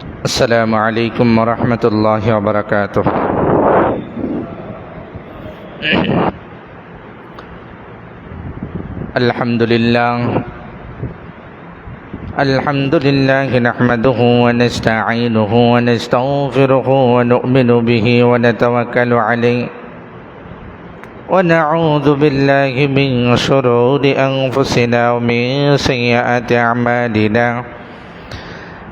السلام عليكم ورحمة الله وبركاته. الحمد لله نحمده ونستعينه ونستغفره ونؤمن به ونتوكل عليه ونعوذ بالله من شرور أنفسنا ومن سيئات أعمالنا.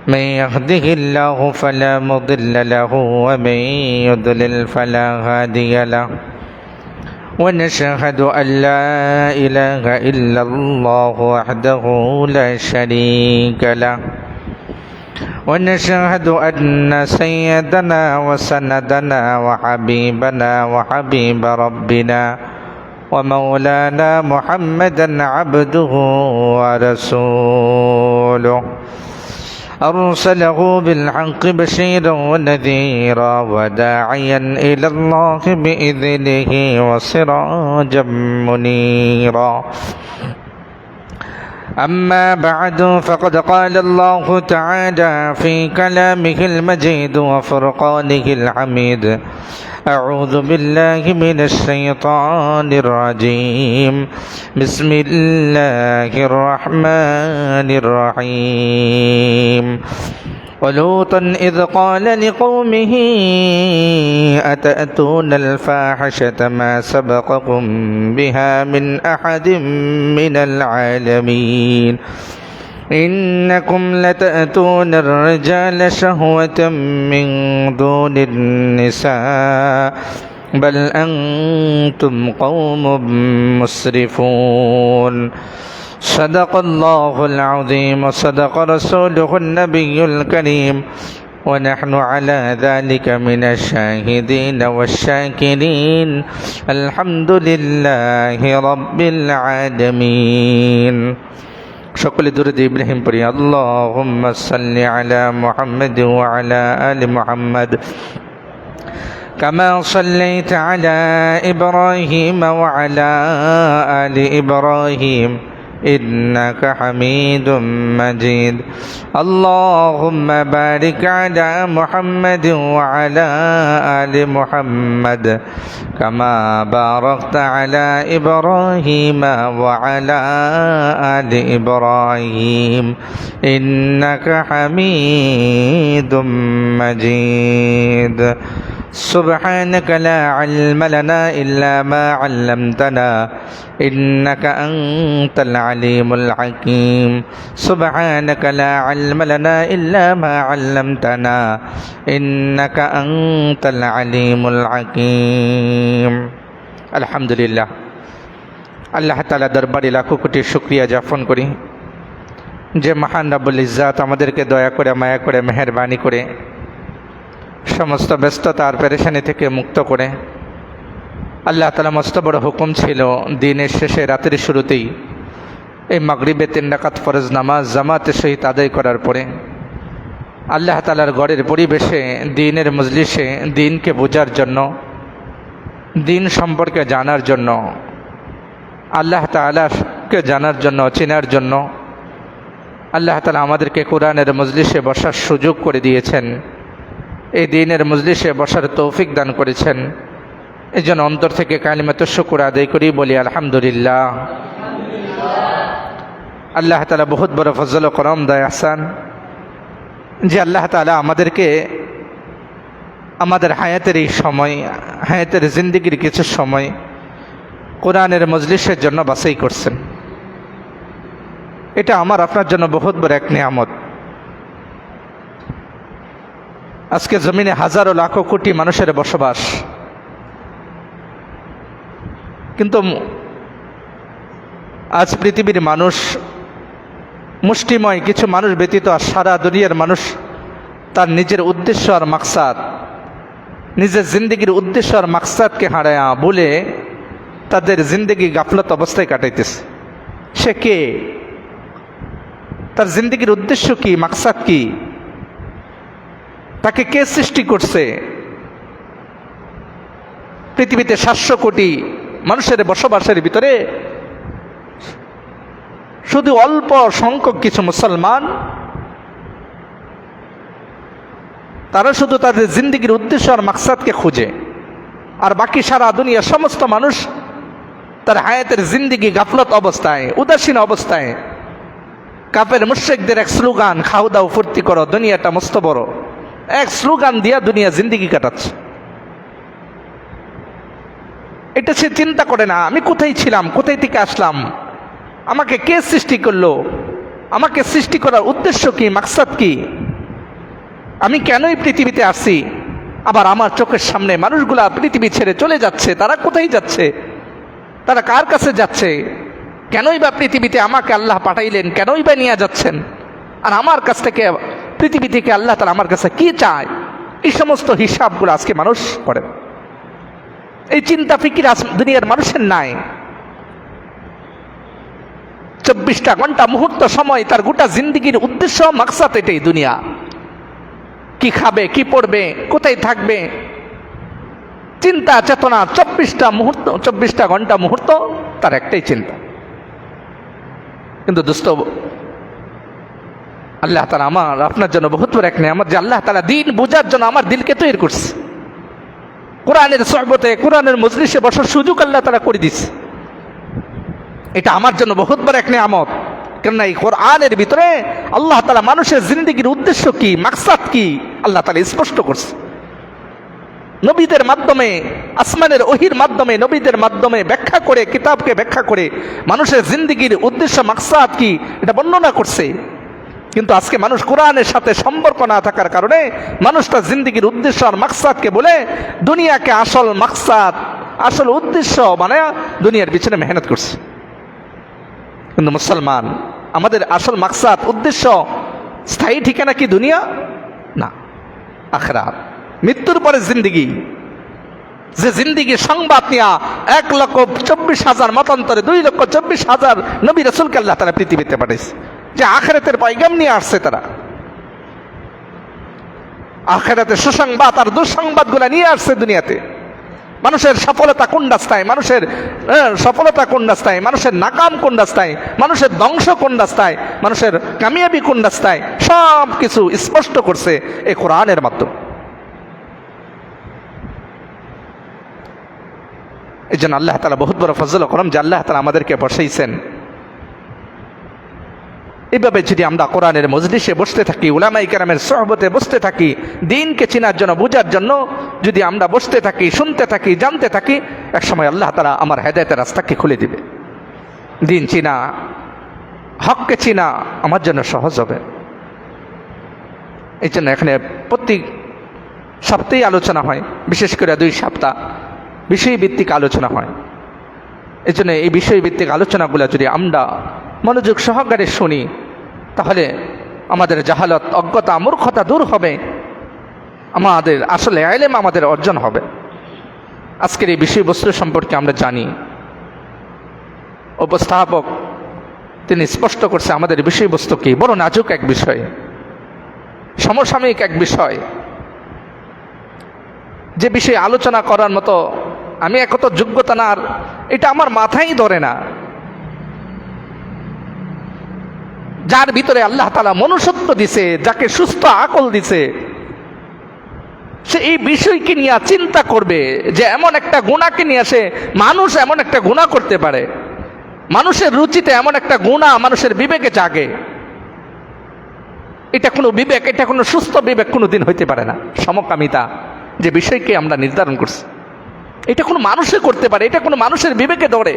من يهده الله فلا مضل له ومن يضلل فلا هادي له، ونشهد أن لا إله إلا الله وحده لا شريك له، ونشهد أن سيدنا وسندنا وحبيبنا وحبيب ربنا ومولانا محمدا عبده ورسوله، أرسله بالحق بشيرا ونذيرا وداعيا إلى الله بإذنه وسراجا منيرا. أما بعد فقد قال الله تعالى في كلامه المجيد وفرقانه الحميد: أعوذ بالله من الشيطان الرجيم. بسم الله الرحمن الرحيم. ولوطا إذ قال لقومه أتأتون الفاحشة ما سبقكم بها من أحد من العالمين إنكم لتأتون الرجال شهوة من دون النساء بل أنتم قوم مسرفون. صدق الله العظيم وصدق رسوله النبي الكريم، ونحن على ذلك من الشاهدين والشاكرين. الحمد لله رب العالمين. সকলে দরুদ ইব্রাহিম পড়ি। আল্লাহুম্মা সাল্লি আলা মুহাম্মাদ ওয়া আলা আলি মুহাম্মাদ কামা সাল্লাইতা আলা ইব্রাহিম ওয়া আলা আলি ইব্রাহিম إنك حميد مجيد. اللهم بارك على محمد وعلى آل محمد كما باركت على إبراهيم وعلى آل إبراهيم إنك حميد مجيد. سبحانك لا علم لنا إلا ما علمتنا إنك أنت العليم الحكيم. سبحانك لا علم لنا إلا ما علمتنا إنك أنت العليم الحكيم. الحمد لله. আল্লাহ তাআলা দরবারে লাখো কোটি শুকরিয়া জ্ঞাপন করি যে মহান রব্বুল ইজ্জাত আমাদেরকে দয়া করে মায়া করে মেহেরবানি করে সমস্ত ব্যস্ততা আর পেরেশানি থেকে মুক্ত করে আল্লাহ তাআলা মস্ত বড় হুকুম ছিল দিনের শেষে রাতের শুরুতেই এই মাগরিবে 3 রাকাত ফরজ নামাজ জামাতের সহিত আদায় করার পরে আল্লাহ তাআলার ঘরের পরিবেশে দিনের মজলিসে দিনকে বোঝার জন্য, দিন সম্পর্কে জানার জন্য, আল্লাহ তাআলাকে জানার জন্য, চেনার জন্য আল্লাহ তাআলা আমাদেরকে কোরআনের মজলিসে বসার সুযোগ করে দিয়েছেন। এই দিনের মজলিসে বসার তৌফিক দান করেছেন। এই জন্য অন্তর থেকে কালিমাতুশ শুকর আদায় করি, বলি আলহামদুলিল্লাহ। আল্লাহ তাআলা বহুত বড় ফজল ও করম দয়া ইহসান যে আল্লাহ তাআলা আমাদেরকে আমাদের হায়াতের এই সময়, হায়াতের জিন্দেগির কিছু সময় কোরআনের মজলিসের জন্য বাছাই করছেন। এটা আমার আপনার জন্য বহুত বড় এক নিয়ামত। আজকে জমিনে হাজারো লাখো কোটি মানুষের বসবাস, কিন্তু আজ পৃথিবীর মানুষ মুষ্টিময় কিছু মানুষ ব্যতীত আর সারা দুনিয়ার মানুষ তার নিজের উদ্দেশ্য আর মাকসাদ, নিজের জিন্দগির উদ্দেশ্য আর মাকসাদকে হারায়া বলে তাদের জিন্দগি গাফলত অবস্থায় কাটাইতেছে। সে কে? তার জিন্দগির উদ্দেশ্য কি, মাকসাদ কি? তাকে কে সৃষ্টি করছে? পৃথিবীতে 700 কোটি মানুষের বসবাসের ভিতরে শুধু অল্প সংখ্যক কিছু মুসলমান তারা শুধু তাদের জিন্দিগির উদ্দেশ্য আর মাকসাদকে খুঁজে, আর বাকি সারা দুনিয়ার সমস্ত মানুষ তার হায়াতের জিন্দিগি গাফলত অবস্থায়, উদাসীন অবস্থায় কাফের মুশরিকদের এক স্লোগান, খাও দাও ফুর্তি করো, দুনিয়াটা মস্ত বড়, এক স্লোগান দিয়া দুনিয়া জিন্দিগি কাটাচ্ছে। এটা সে চিন্তা করে না আমি কোথায় ছিলাম, কোথায় থেকে আসলাম, আমাকে কে সৃষ্টি করলো, আমাকে সৃষ্টি করার উদ্দেশ্য কি, মাকসাদ কি, আমি কেনই পৃথিবীতে আসছি। আবার আমার চোখের সামনে মানুষগুলা পৃথিবী ছেড়ে চলে যাচ্ছে, তারা কোথায় যাচ্ছে, তারা কার কাছে যাচ্ছে, কেনই বা পৃথিবীতে আমাকে আল্লাহ পাঠাইলেন, কেনই বা নিয়ে যাচ্ছেন, আর আমার কাছ থেকে পৃথিবী থেকে আল্লাহ তাআলা আমার কাছে কি চায়, এই সমস্ত হিসাবগুলো আজকে মানুষ করে। এই চিন্তা ফিকির দুনিয়ার মানুষের নাই। 24টা ঘন্টা মুহূর্ত সময় তার গোটা জিন্দিগির উদ্দেশ্য মাকসাদ এটাই দুনিয়া। কি খাবে, কি পড়বে, কোথায় থাকবে, চিন্তা চেতনা 24টা ঘন্টা মুহূর্ত তার একটাই চিন্তা। কিন্তু দোস্ত, আল্লাহ তাআলা আমার আপনার জন্য বহুত বড় এক নিয়ামত যে আল্লাহ তাআলা দিন বোঝার জন্য আমার দিলকে তৈরি করছে। কোরআনের সোহবতে, কোরআনের মজলিসে বসার সুযোগ আল্লাহ তাআলা করে দিচ্ছে। এটা আমার জন্য বহুত বড় এক নিয়ামত। কেননা এই কোরআনের ভিতরে আল্লাহ তাআলা মানুষের জিন্দিগির উদ্দেশ্য কি, মাকসাদ কি আল্লাহ তাআলা স্পষ্ট করছে। নবীদের মাধ্যমে, আসমানের ওহির মাধ্যমে, নবীদের মাধ্যমে ব্যাখ্যা করে, কিতাবকে ব্যাখ্যা করে মানুষের জিন্দিগির উদ্দেশ্য মাকসাদ কি এটা বর্ণনা করছে। কিন্তু আজকে মানুষ কোরআনের সাথে সম্পর্ক না থাকার কারণে মানুষ তার জিন্দিগির উদ্দেশ্য আর মাকসাদকে বলে দুনিয়াকে আসল মাকসাদ, আসল উদ্দেশ্য মানে দুনিয়ার পিছনে মেহনত করছে। কিন্তু মুসলমান, আমাদের আসল মাকসাদ, উদ্দেশ্য, স্থায়ী ঠিকানা কি দুনিয়া না, আখিরাত, মৃত্যুর পরে জিন্দিগি। যে জিন্দিগি সংবাদ নিয়া 1,24,000 মতান্তরে 2,24,000 নবী রাসূলকে আল্লাহ তাআলা পৃথিবীতে পাঠাইছে, যে আখিরাতের পয়গাম নিয়ে আসছে। তারা আখিরাতের সুসংবাদ আর দুঃসংবাদগুলো নিয়ে আসছে দুনিয়াতে। মানুষের সফলতা কোন রাস্তায়, মানুষের সফলতা কোন রাস্তায়, মানুষের নাকাম কোন রাস্তায়, মানুষের ধ্বংস কোন রাস্তায়, মানুষের কামিয়াবি কোন রাস্তায়, সব কিছু স্পষ্ট করছে এই কোরআনের মাধ্যমে। এই জন্য আল্লাহ তাআলা বহুত বড় ফজল করম যে আল্লাহ তাআলা আমাদেরকে বসাইছেন। এইভাবে যদি আমরা কোরআনের মজলিসে বসতে থাকি, উলামায়ে কেরামের সোহবতে বসতে থাকি, দ্বীনকে চেনার জন্য, বোঝার জন্য যদি আমরা বসতে থাকি, শুনতে থাকি, জানতে থাকি, একসময় আল্লাহ তাআলা আমার হেদায়েতের রাস্তাকে খুলে দিবে। দ্বীন চিনা, হককে চিনা আমার জন্য সহজ হবে। এই জন্য এখানে প্রতি সপ্তাহে আলোচনা হয়, বিশেষ করে 2 সপ্তাহ বিষয়ভিত্তিক আলোচনা হয়। এই জন্য এই বিষয়ভিত্তিক আলোচনাগুলো যদি আমরা মনোযোগ সহকারে শুনি, তাহলে আমাদের জাহালত, অজ্ঞতা, মূর্খতা দূর হবে, আমাদের আসলে ইলম আমাদের অর্জন হবে। আজকের এই বিষয়বস্তু সম্পর্কে আমরা জানি, উপস্থাপক তিনি স্পষ্ট করছে আমাদের বিষয়বস্তু কি, বড় নাজুক এক বিষয়, সমসাময়িক এক বিষয়, যে বিষয়ে আলোচনা করার মতো আমি একত যোগ্যতা না, আর এটা আমার মাথায় ধরে না। যার ভিতরে আল্লাহ তাআলা মনুষ্যত্ব দিছে, যাকে সুস্থ আকল দিছে, সে এই বিষয়কে নিয়ে চিন্তা করবে যে এমন একটা গুনাহকে নিয়ে আসে মানুষ এমন একটা গুনাহ করতে পারে। মানুষের রুচিতে এমন একটা গুনাহ মানুষের বিবেকে জাগে। এটা কোনো বিবেক, এটা কোনো সুস্থ বিবেক কোনোদিন হইতে পারে না। সমকামিতা যে বিষয়কে আমরা নির্ধারণ করছি, এটা কোনো মানুষে করতে পারে, এটা কোনো মানুষের বিবেকে ধরে।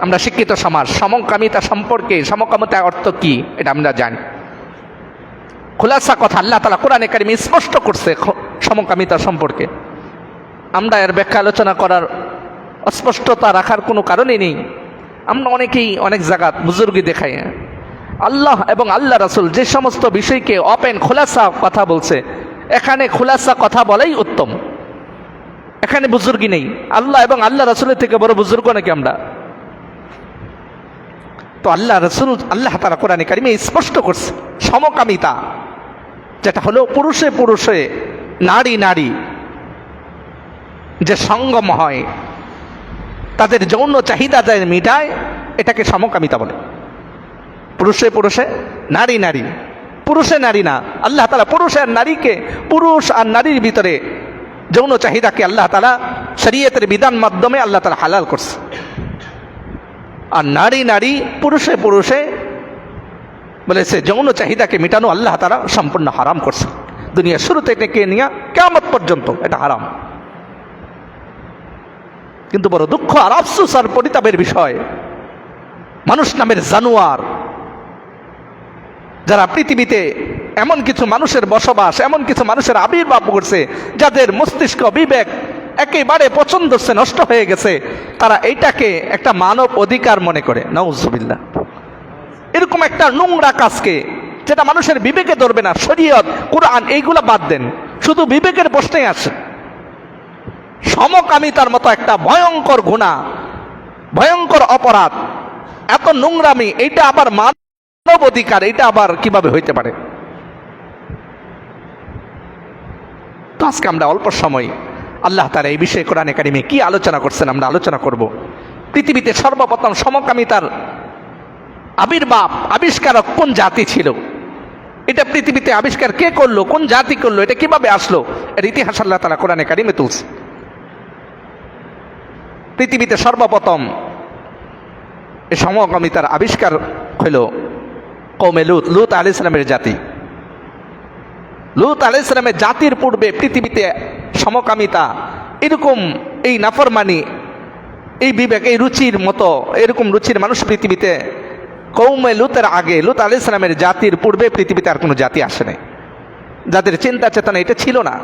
আমরা শিক্ষিত সমাজ, সমকামিতা সম্পর্কে, সমকামিতার অর্থ কি এটা আমরা জানি। খোলাসা কথা আল্লাহ তাআলা কোরআনে কারিমে স্পষ্ট করছে সমকামিতা সম্পর্কে। আমরা এর ব্যাখ্যা আলোচনা করার, অস্পষ্টতা রাখার কোনো কারণই নেই। আমরা অনেকেই অনেক জায়গা বুজুর্গি দেখাই। আল্লাহ এবং আল্লাহ রাসূল যে সমস্ত বিষয়কে ওপেন খোলাসা কথা বলছে, এখানে খোলাসা কথা বলাই উত্তম। এখানে বুজুর্গি নেই। আল্লাহ এবং আল্লাহ রাসূলের থেকে বড় বুজুর্গ নাকি আমরা? তো আল্লাহ রাসূল, আল্লাহ তাআলা কোরআনে কারিমে স্পষ্ট করছে সমকামিতা, যেটা হলো পুরুষে পুরুষে, নারী নারী যে সঙ্গম হয়, তাদের যৌন চাহিদা যায় মিটায়, এটাকে সমকামিতা বলে। পুরুষে পুরুষে, নারী নারী পুরুষে নারী না, আল্লাহ তাআলা পুরুষ আর নারীকে, পুরুষ আর নারীর ভিতরে যৌন চাহিদাকে আল্লাহ তাআলা শরীয়তের বিধান মাধ্যমে আল্লাহ তাআলা হালাল করছে। আর নারী নারী পুরুষে পুরুষে বলেছে যৌন চাহিদাকে মেটানো আল্লাহ তাআলা সম্পূর্ণ হারাম করছে। দুনিয়া শুরু থেকে নিয়ে কিয়ামত পর্যন্ত এটা হারাম। কিন্তু বড় দুঃখ আর আফসোস আর পরিতাপের বিষয়, মানুষ নামের জানোয়ার যারা পৃথিবীতে এমন কিছু মানুষের বসবাস, এমন কিছু মানুষের আবির্ভাব করছে যাদের মস্তিষ্ক বিবেক একেবারে পছন্দ হচ্ছে, নষ্ট হয়ে গেছে, তারা এইটাকে একটা মানব অধিকার মনে করে। নাউজুবিল্লাহ। এরকম একটা নোংরা কাজকে, যেটা মানুষের বিবেকে ধরবে না, শরীয়ত কোরআন এইগুলা বাদ দেন, শুধু বিবেকের প্রশ্নেই আসে, সমকামিতার মতো একটা ভয়ঙ্কর গুনাহ, ভয়ঙ্কর অপরাধ, এত নোংরামি, এইটা আবার মানব অধিকার, এটা আবার কিভাবে হইতে পারে? তো আজকে আমরা অল্প সময় আল্লাহ তাআলা এই বিষয়ে কোরআনে কারিমে কি আলোচনা করছেন আমরা আলোচনা করব। পৃথিবীতে সর্বপ্রথম সমকামিতার আবির্ভাব, আবিষ্কারক কোন জাতি ছিল? এটা পৃথিবীতে আবিষ্কার কে করলো? কোন জাতি করলো? এটা কিভাবে আসলো? এর ইতিহাস আল্লাহ তাআলা কোরআনে কারিমে তুলছে। পৃথিবীতে সর্বপ্রথম এই সমকামিতার আবিষ্কার হইল কওমে লূত, লূত আলাইহিস সালামের জাতি। লূত আলাইহিস সালামের জাতির পূর্বে পৃথিবীতে সমকামিতা, এরকম এই নাফরমানি, এই বিবেক, এই রুচির মতো এরকম রুচির মানুষ পৃথিবীতে কওমে লূতের আগে, লূত আলাইহিস সালামের জাতির পূর্বে পৃথিবীতে আর কোনো জাতি আসে নাই, যাদের চিন্তা চেতনা এটা ছিল না।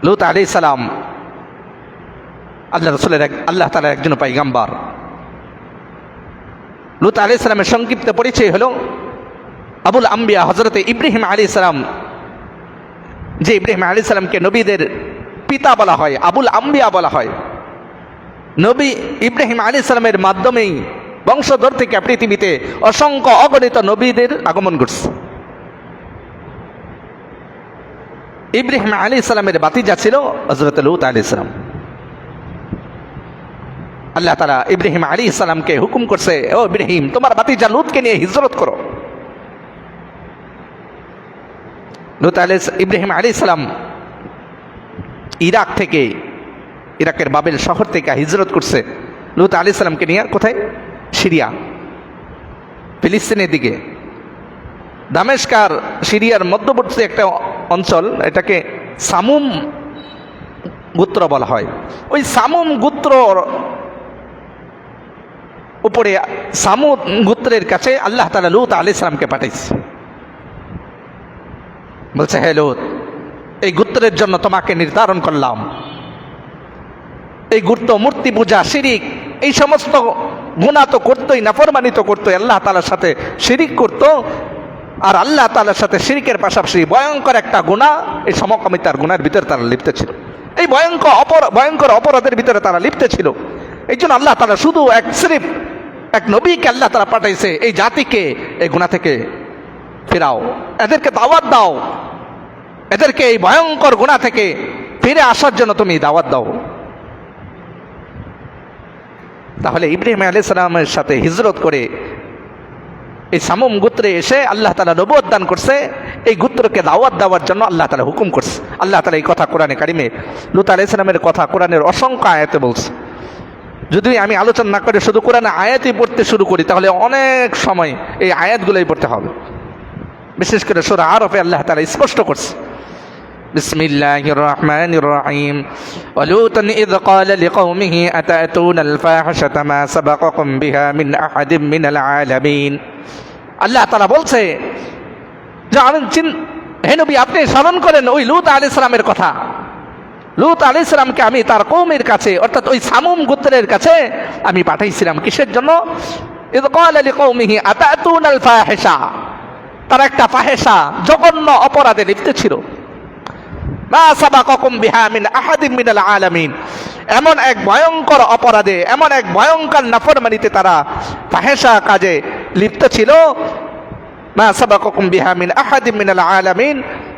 লূত আলাইহিস সালাম আল্লাহ রাসূলের আল্লাহ তাআলার একজন পয়গম্বর। লূত আলাইহিস সালামের সংক্ষিপ্ত পরিচয় হলো আবুল আম্বিয়া, হযরতে ইব্রাহিম আলাইহিস সালাম, যে ইব্রাহিম আলাইহিস সালামকে নবীদের পিতা বলা হয়, আবুল আম্বিয়া বলা হয়। নবী ইব্রাহিম আলাইহিস সালামের মাধ্যমেই বংশধর থেকে পৃথিবীতে অসংখ্য অগণিত নবীদের আগমন ঘটছে। ইব্রাহিম আলাইহিস সালামের ভাতিজা ছিল হযরত লূত আলাইহিস সালাম। আল্লাহ তাআলা ইব্রাহিম আলাইহিস সালামকে হুকুম করছে, ও ইব্রাহিম, তোমার ভাতিজা লূতকে নিয়ে হিজরত করো। ইব্রাহিম আলাইহিস সালাম ইরাক থেকে, ইরাকের বাবেল শহর থেকে হিজরত করছে লূত আলাইহিস সালামকে নিয়ে। কোথায়? সিরিয়া, ফিলিস্তিনের দিকে। দামেস্কার সিরিয়ার মধ্যবর্তী একটা অঞ্চল, এটাকে সামুম গোত্র বলা হয়। ওই সামুম গোত্রর উপরে, সামুদ গোত্রের কাছে আল্লাহ তাআলা লূত আলাইহিস সালামকে পাঠাইছে। বলছে, হে লূত, এই গোত্রের জন্য তোমাকে নির্ধারণ করলাম। এই গোত্র মূর্তি পূজা, শিরিক, এই সমস্ত গুনাহ তো করতোই, নাফরমানি তো করতোই, আল্লাহ তাআলার সাথে শিরিক করতো। আর আল্লাহ তাআলার সাথে শিরিকের পাশাপাশি ভয়ঙ্কর একটা গুনাহ, এই সমকামিতার গুনাহের ভিতরে তারা লিপ্ত ছিল। এই ভয়ঙ্কর অপরাধের ভিতরে তারা লিপ্ত ছিল। এই জন্য আল্লাহ তাআলা শুধু এক নবীকে আল্লাহ তাআলা পাঠাইছে, এই জাতিকে এই গুনাহ থেকে ফেরাও, এদেরকে দাওয়াত দাও, এদেরকে এই ভয়ঙ্কর গুনাহ থেকে ফিরে আসার জন্য তুমি দাওয়াত দাও। তাহলে ইব্রাহিম আলাইহিস সালামের সাথে হিজরত করে এই সামুম গোত্রে এসে আল্লাহ তাআলা নবুয়ত দান করছে। এই গোত্রকে দাওয়াত দেওয়ার জন্য আল্লাহ তাআলা হুকুম করছে। আল্লাহ তাআলা এই কথা কোরআনে কারিমে লূত আলাইহিস সালামের কথা কোরআনের অসংখ্য আয়াতে বলছে। যদি আমি আলোচনা না করে শুধু কোরআনে আয়াতই পড়তে শুরু করি, তাহলে অনেক সময় এই আয়াতগুলোই পড়তে হবে। বিশেষ করে সূরা আরফে আল্লাহ তাআলা স্পষ্ট করছে, বিসমিল্লাহির রহমানির রহিম, ওয়ালুতান ইয ক্বালা লিকওমিহি আতাতুনাল ফাহিশাতা মা সাবাকাকুম বিহা মিন আহাদিম মিনাল আলামিন। আল্লাহ তাআলা বলছে যে, হে নবী, আপনি স্মরণ করেন ওই লূত আলাইহিস সালামের কথা। লূত আলাইহিস সালামকে আমি তার কওমের কাছে, অর্থাৎ ওই সামুম গোত্রের কাছে আমি পাঠাইছিলাম। কিসের জন্য? ইয ক্বালা লিকওমিহি আতাতুনাল ফাহিশা, তারা একটা ফাহেশা, জঘন্য অপরাধে লিপ্ত ছিল। মা সাবাকাকুম বিহা মিন আহাদিম মিনাল আলামিন, এমন এক ভয়ঙ্কর অপরাধে, এমন এক ভয়ঙ্কর নাফরমানিতে তারা ফাহেশা কাজে লিপ্ত ছিল। মা সাবাকাকুম বিহা মিন আহাদিম মিনাল আলামিন,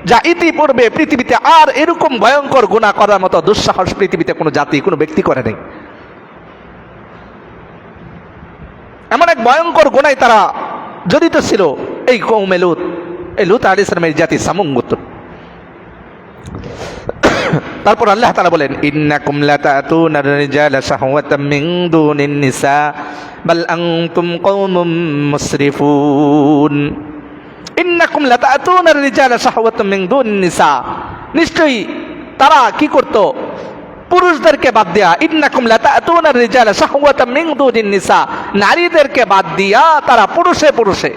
যা ইতিপূর্বে পৃথিবীতে আর এরকম ভয়ঙ্কর গুনাহ করার মতো দুঃসাহস পৃথিবীতে কোনো জাতি, কোনো ব্যক্তি করে নাই। এমন এক ভয়ঙ্কর গুনায় তারা জড়িত ছিল এই কওমে লূত, এই লূত আলাইহিস সালামের জাতি সামুম গোত্র। তারপর আল্লাহ তাআলা বলেন, ইন্নাকুম লাতাতুনার রিজালা শাহওয়াতাম মিন দুনিন নিসা বাল আনতুম কওমুম মুসরিফুন। ইন্নাকুম লাতাতুনার রিজালা শাহওয়াতাম মিন দুনিন নিসা, নিশ্চয়ই তারা কি করত? পুরুষদেরকে বাদ দিয়া, ইন্নাকুম লাতাতুনার রিজালা শাহওয়াতাম মিন দুনিন নিসা, নারীদেরকে বাদ দিয়া তারা পুরুষে পুরুষে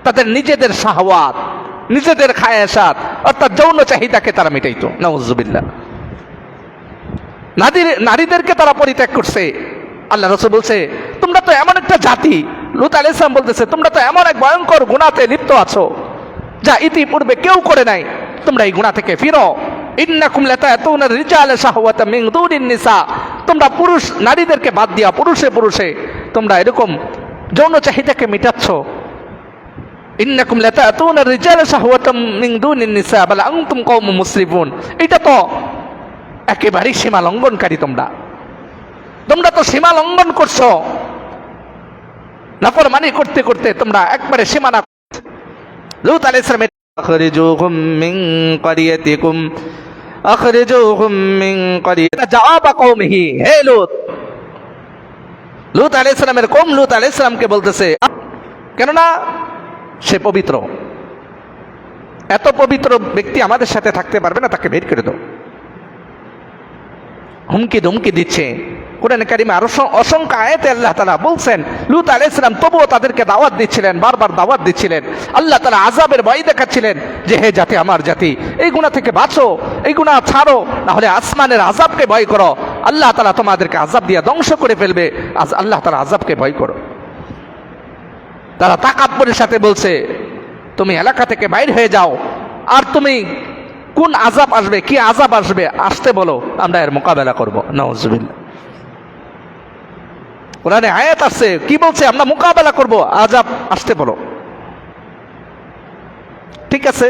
তাদের নিজেদের শাহওয়াত, নিজেদের খায়াসাত অর্থাৎ যৌন চাহিদাকে তারা মিটাইতো। নাউজুবিল্লাহ। নারীদেরকে তারা পরিত্যাগ করছে। আল্লাহ রাসূল বলছে, তোমরা তো এমন একটা জাতি, লূত আলাইহিস সালাম বলতেছে, তোমরা তো এমন এক ভয়ঙ্কর গুনাহতে লিপ্ত আছো যা ইতিপূর্বে কেউ করে নাই। তোমরা এই গুনাহ থেকে ফিরো। ইন্নাকুম লাতাতুনার রিজালা শাহওয়াতাম মিন দুনিন নিসা, তোমরা পুরুষ নারীদেরকে বাদ দিয়া পুরুষে পুরুষে তোমরা এরকম যৌন চাহিদাকে মিটাচ্ছ। ইন্নাকুম লাতাতুনার রিজালা শাহওয়াতাম মিন দুনিন নিসা বাল আনতুম কওমুম মুসরিফুন। এটা তো একেবারেই সীমা লঙ্ঘনকারী। তোমরা তো সীমা লঙ্ঘন করছো। নাফরমানি করতে করতে তোমরা একবারে সীমানা। লূত আলাইহিস সালাম, আখরিজুহুম মিন ক্বরিয়াতিকুম আখরিজুহুম মিন ক্বরিয়াতি জাওয়াবা কওমিহি। হে লূত, লূত আলাইহিস সালামের কওম লূত আলাইহিস সালামকে বলতেছে, কেননা সে পবিত্র, এত পবিত্র ব্যক্তি আমাদের সাথে থাকতে পারবে না, তাকে বের করে দাও। হুমকি ধুমকি দিচ্ছে। কোরআনে কারিমে আরো অসংখ্য আয়াতে আল্লাহ তাআলা বলছেন, লূত আলাইহিস সালাম তবুও তাদেরকে দাওয়াত দিচ্ছিলেন, বারবার দাওয়াত দিচ্ছিলেন। আল্লাহ তাআলা আযাবের ভয় দেখাচ্ছিলেন যে, হে জাতি, আমার জাতি, এই গুনাহ থেকে বাঁচো, এই গুনাহ ছাড়ো, না হলে আসমানের আযাবকে ভয় করো। আল্লাহ তাআলা তোমাদেরকে আযাব দিয়ে ধ্বংস করে ফেলবে। আল্লাহ তাআলা আযাবকে ভয় করো। তারা তাকাব্বুরের সাথে বলছে, তুমি এলাকা থেকে বাইর হয়ে যাও, আর তুমি কোন আযাব আসবে, কি আযাব আসবে আসতে বলো, আমরা এর মোকাবেলা করব। নাউজুবিল্লাহ। কোরআনে আয়াত আছে, কি বলছে? আমরা মোকাবেলা করব, আযাব আসতে বলো। ঠিক আছে,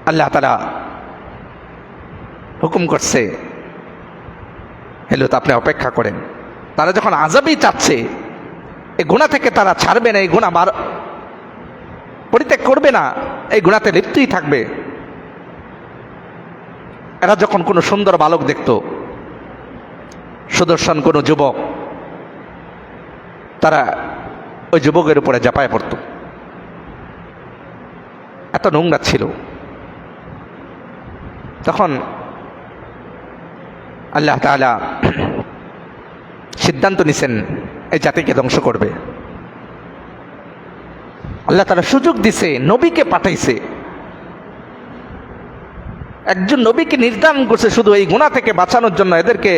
আল্লাহ তাআলা হুকুম করছে, হেলো, আপনি অপেক্ষা করেন। তারা যখন আযাবই চাচ্ছে, এই গুনাহ থেকে তারা ছাড়বে না, এই গুনাহ পরিত্যাগ করবে না, এই গুনাহতে লিপ্তই থাকবে। এরা যখন কোনো সুন্দর বালক দেখত, সুদর্শন কোনো যুবক, তারা ওই যুবকের উপরে ঝাঁপায় পড়ত। এত নোংরা ছিল। তখন আল্লাহ তাআলা সিদ্ধান্ত নিছেন এই জাতিকে ধ্বংস করবে। আল্লাহ তাআলা সুযোগ দিছে, নবীকে পাঠাইছে, একজন নবীকে নির্ধারণ করছে শুধু এই গুনাহ থেকে বাঁচানোর জন্য। এদেরকে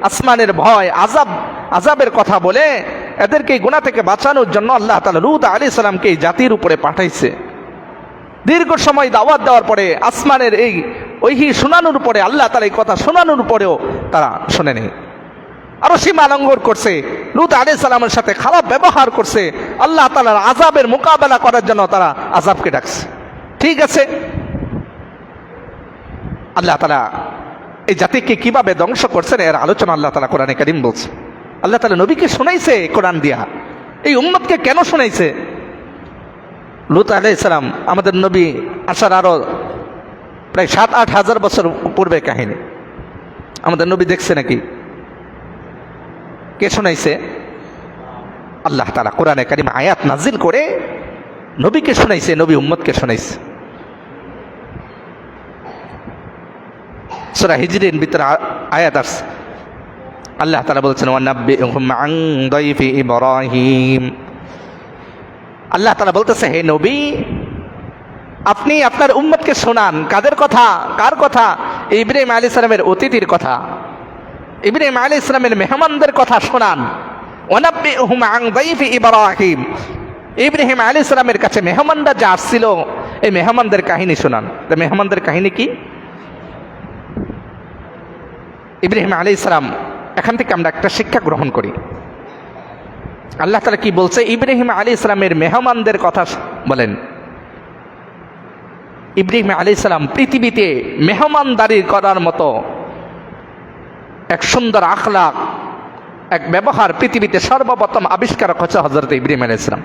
আসমানের ভয়, আযাবের কথা বলে এদেরকে এই গুনাহ থেকে বাঁচানোর জন্য আল্লাহ তাআলা লূত আলাইহিস সালামকে এই জাতির উপরে পাঠাইছে। দীর্ঘ সময় দাওয়াত দেওয়ার পরে, আসমানের এই ওহী শোনানোর পরে, আল্লাহ তাআলা এই কথা শোনানোর পরেও তারা শোনেনি, আরো সীমা লঙ্ঘন করছে, লূত আলাইহিস সালামের সাথে খারাপ ব্যবহার করছে। আল্লাহ তাআলার আযাবের মোকাবেলা করার জন্য তারা আযাবকে ডাকছে। ঠিক আছে, আল্লাহ তাআলা এই জাতিকে কিভাবে ধ্বংস করছেন এর আলোচনা আল্লাহ তাআলা কোরআনে কারীম বলছে। আল্লাহ তাআলা নবীকে শোনাইছে কোরআন দিয়া। এই উম্মতকে কেন শোনাইছে? লূত আলাইহিস সালাম আমাদের নবী আসার আরো প্রায় ৭-৮ হাজার বছর পূর্বে কাহিনী। আমাদের নবী দেখছে নাকি? কে শোনাইছে? আল্লাহ তাআলা কোরআনে কারীম আয়াত নাজিল করে নবীকে শোনাইছে, নবী উম্মতকে শোনাইছে। সূরা হিজরের ভিতরে আয়াত আছে, আল্লাহ তাআলা বলছেন, ওয়ানাব্বিহুম আন দাইফি ইব্রাহিম। আল্লাহ তাআলা বলতেছে, হে নবী, আপনি আপনার উম্মতকে শোনান। কাদের কথা? কার কথা? ইব্রাহিম আলাইহিস সালামের অতিথির কথা, ইব্রাহিম আলাইহিস সালামের মেহমানদের কথা শোনান। ওয়ানাব্বিহুম আন দাইফি ইব্রাহিম। ইব্রাহিম আলাইহিস সালামের কাছে মেহমানরা যা আসছিল, এই মেহমানদের কাহিনী শোনান। মেহমানদের কাহিনী কি? ইব্রাহিম আলাইহিস সালাম, এখান থেকে আমরা একটা শিক্ষা গ্রহণ করি। আল্লাহ তাআলা কি বলছে? ইব্রাহিম আলাইহিস সালামের মেহমানদের কথা বলেন। ইব্রাহিম আলাইহিস সালাম পৃথিবীতে মেহমানদারি করার মতো এক সুন্দর আখলাক, এক ব্যবহার পৃথিবীতে সর্বপ্রথম আবিষ্কারক হচ্ছে হযরত ইব্রাহিম আলাইহিস সালাম।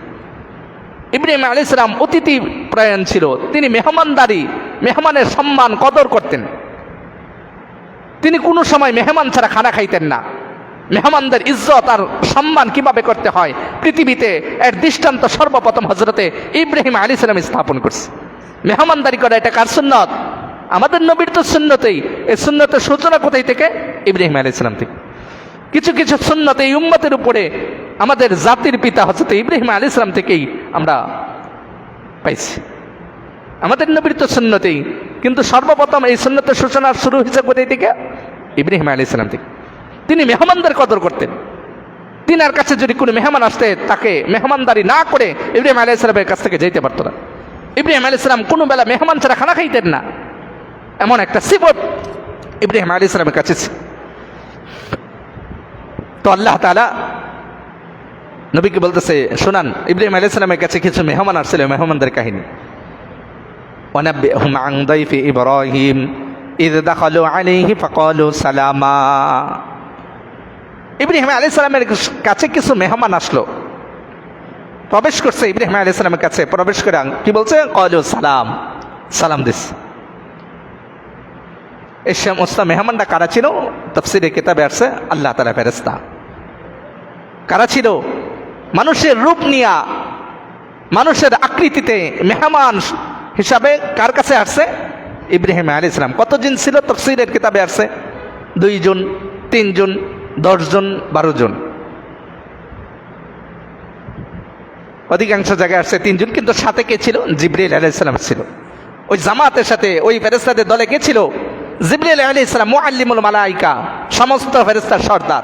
ইব্রাহিম আলাইহিস সালাম অতিথি পরায়ণ ছিল, তিনি মেহমানদারি, মেহমানের সম্মান কদর করতেন। তিনি কোনো সময় মেহমান ছাড়া খানা খাইতেন না। মেহমানদের ইজ্জত আর সম্মান কিভাবে করতে হয় পৃথিবীতে এর দৃষ্টান্ত সর্বপ্রথম হযরতে ইব্রাহিম আলাইহিস সালাম স্থাপন করছে। মেহমানদারি করা এটা কার সুন্নত? আমাদের নবীর তো সুন্নতেই। এই সুন্নতের সূচনা কোথায় থেকে? ইব্রাহিম আলাইহিস সালাম থেকে। কিছু কিছু সুন্নত এই উম্মতের উপরে আমাদের জাতির পিতা হযরত ইব্রাহিম আলাইহিস সালাম থেকেই আমরা পাইছি। আমাদের নবীর তো সুন্নতেই, কিন্তু সর্বপ্রথম এই সুন্নতের সূচনা শুরু হয়েছে কোথায় থেকে? ইব্রাহিম আলাইহিস সালাম থেকে। তিনি মেহমানদের কদর করতেন। তিনার কাছে যদি কোনো মেহমান আসতে, তাকে মেহমানদারি না করে ইব্রাহিম আলাইহিস সালামের কাছ থেকে যেতে পারত না। ইব্রাহিম আলাইহিস সালাম কোনো বেলা মেহমান ছাড়া খানা খাইতেন না, এমন একটা সিফত ইব্রাহিম আলাইহিস সালামের কাছে ছিল। তো আল্লাহ তাআলা নবীকে বলতেছে, শোনান ইব্রাহিম আলাইহিস সালামের কাছে কিছু মেহমান আসছিল, মেহমানদের কাহিনী। ওয়ানাব্বিহুম আন দাইফি ইব্রাহিম ইয দাখালু আলাইহি ফাকালু সালামা। ইব্রাহিম আলাইহিস সালামের কাছে কিছু মেহমান আসলো, প্রবেশ করছে ইব্রাহিম আলাইহিস সালামের কাছে। প্রবেশ করে কি বলছে? ক্বালু সালাম, সালাম দিস। এই সমস্ত মেহমানরা কারা ছিল? তাফসীরে কিতাবে আসছে আল্লাহ তাআলা ফেরেশতা। কারা ছিল? মানুষের রূপ নিয়া, মানুষের আকৃতিতে মেহমান হিসাবে কার কাছে আসছে? ইব্রাহিম আলাইহিস সালাম। কতজন ছিল? তাফসীরের কিতাবে আসছে 2 জন, 3 জন, 10 জন, 12 জন। অধিকাংশ জায়গায় আসছে 3 জন, কিন্তু সাথে কে ছিল? জিবরিল আলাইহিস সালাম ছিল। ওই জামাতের সাথে, ওই ফেরেশতাদের দলে কে ছিল? জিবরিল আলাইহিস সালাম, মুআল্লিমুল মালায়েকা, সমস্ত ফেরেশতার সর্দার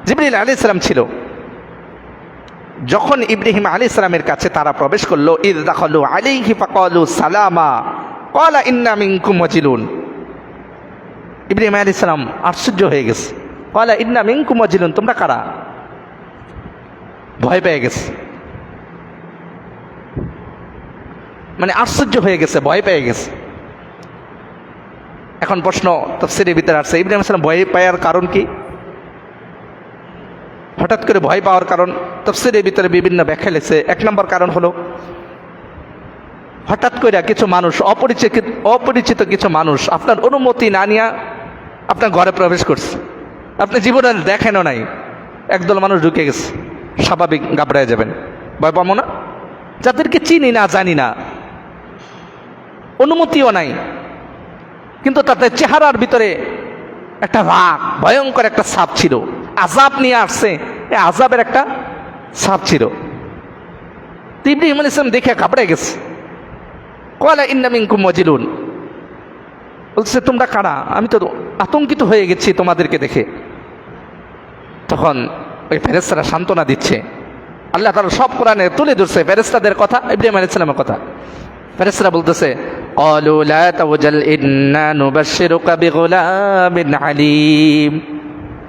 জিবরিল আলাইহিস সালাম ছিল। যখন ইব্রাহিম আলাইহিস সালামের কাছে তারা প্রবেশ করলো, ইয দাখালু আলাইহি ফাকালু সালামা ক্বালা ইন্না মিনকুম ওয়াজিলুন। ইব্রাহিম আলাইহিস সালাম আশ্চর্য হয়ে গেছে। ক্বালা ইন্না মিনকুম ওয়াজিলুন, তোমরা কারা? ভয় পেয়ে গেছে, মানে আশ্চর্য হয়ে গেছে, ভয় পেয়ে গেছে। এখন প্রশ্ন তাফসীরের ভিতরে আসছে, ইব্রাহিম আলাইহিস সালাম ভয় পাওয়ার কারণ কি? হঠাৎ করে ভয় পাওয়ার কারণ তাফসীরের ভিতরে বিভিন্ন ব্যাখ্যা লিখছে। 1 নম্বর কারণ হলো, হঠাৎ করে কিছু মানুষ, অপরিচিত কিছু মানুষ আপনার অনুমতি না নিয়ে আপনার ঘরে প্রবেশ করছে, আপনি জীবনে দেখেনও নাই, একদল মানুষ ঢুকে গেছে। স্বাভাবিক ঘাবড়ায় যাবেন, ভয় পাবো না? যাদেরকে চিনি না, জানি না, অনুমতিও নাই, কিন্তু তাদের চেহারার ভিতরে একটা রাগ, ভয়ঙ্কর একটা ছাপ ছিল। আযাব নিয়ে আসছে, এই আযাবের একটা ছাপ ছিল। ইব্রাহিম আলাইহিস সালাম দেখে ঘাবড়ে গেছে। ক্বালা ইন্না মিনকুম ওয়াজিলুন, বলছে তোমরা কারা? আমি তো আতঙ্কিত হয়ে গেছি তোমাদেরকে দেখে। তখন ওই ফেরেশতারা সান্ত্বনা দিচ্ছে। আল্লাহ তাআলা সব কোরআনে তুলে ধরছে ফেরেশতাদের কথা, ইব্রাহিম আলাইহিস সালামের কথা। ফেরেশতারা বলতেছে, ক্বালু লা তাওজাল ইন্না নুবাশশিরুকা বিগুলামিন আলীম।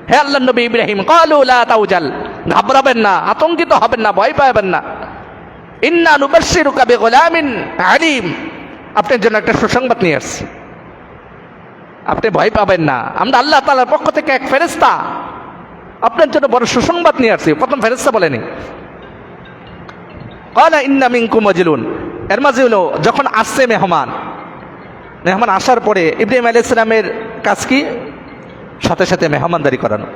হে আল্লাহর নবী ইব্রাহিম, ক্বালু লা তাওজাল, ঘাবড়াবেন না, আতঙ্কিত হবেন না, ভয় পাবেন না। ইন্না নুবাশশিরুকা বিগুলামিন আলীম, আপনার জন্য একটা সুসংবাদ নিয়ে আসছি, আপনি ভয় পাবেন না। আমরা আল্লাহ তাআলার পক্ষ থেকে এক ফেরেশতা আপনার জন্য বড় সুসংবাদ নিয়ে আসছি। প্রথম ফেরেশতা বলেনি। ক্বালা ইন্না মিনকুম ওয়াজিলুন, এর মাঝে হলো যখন আসছে মেহমান আসার পরে ইব্রাহিম আলাইহিস সালামের কাজ কি? সাথে সাথে মেহমানদারি করানো।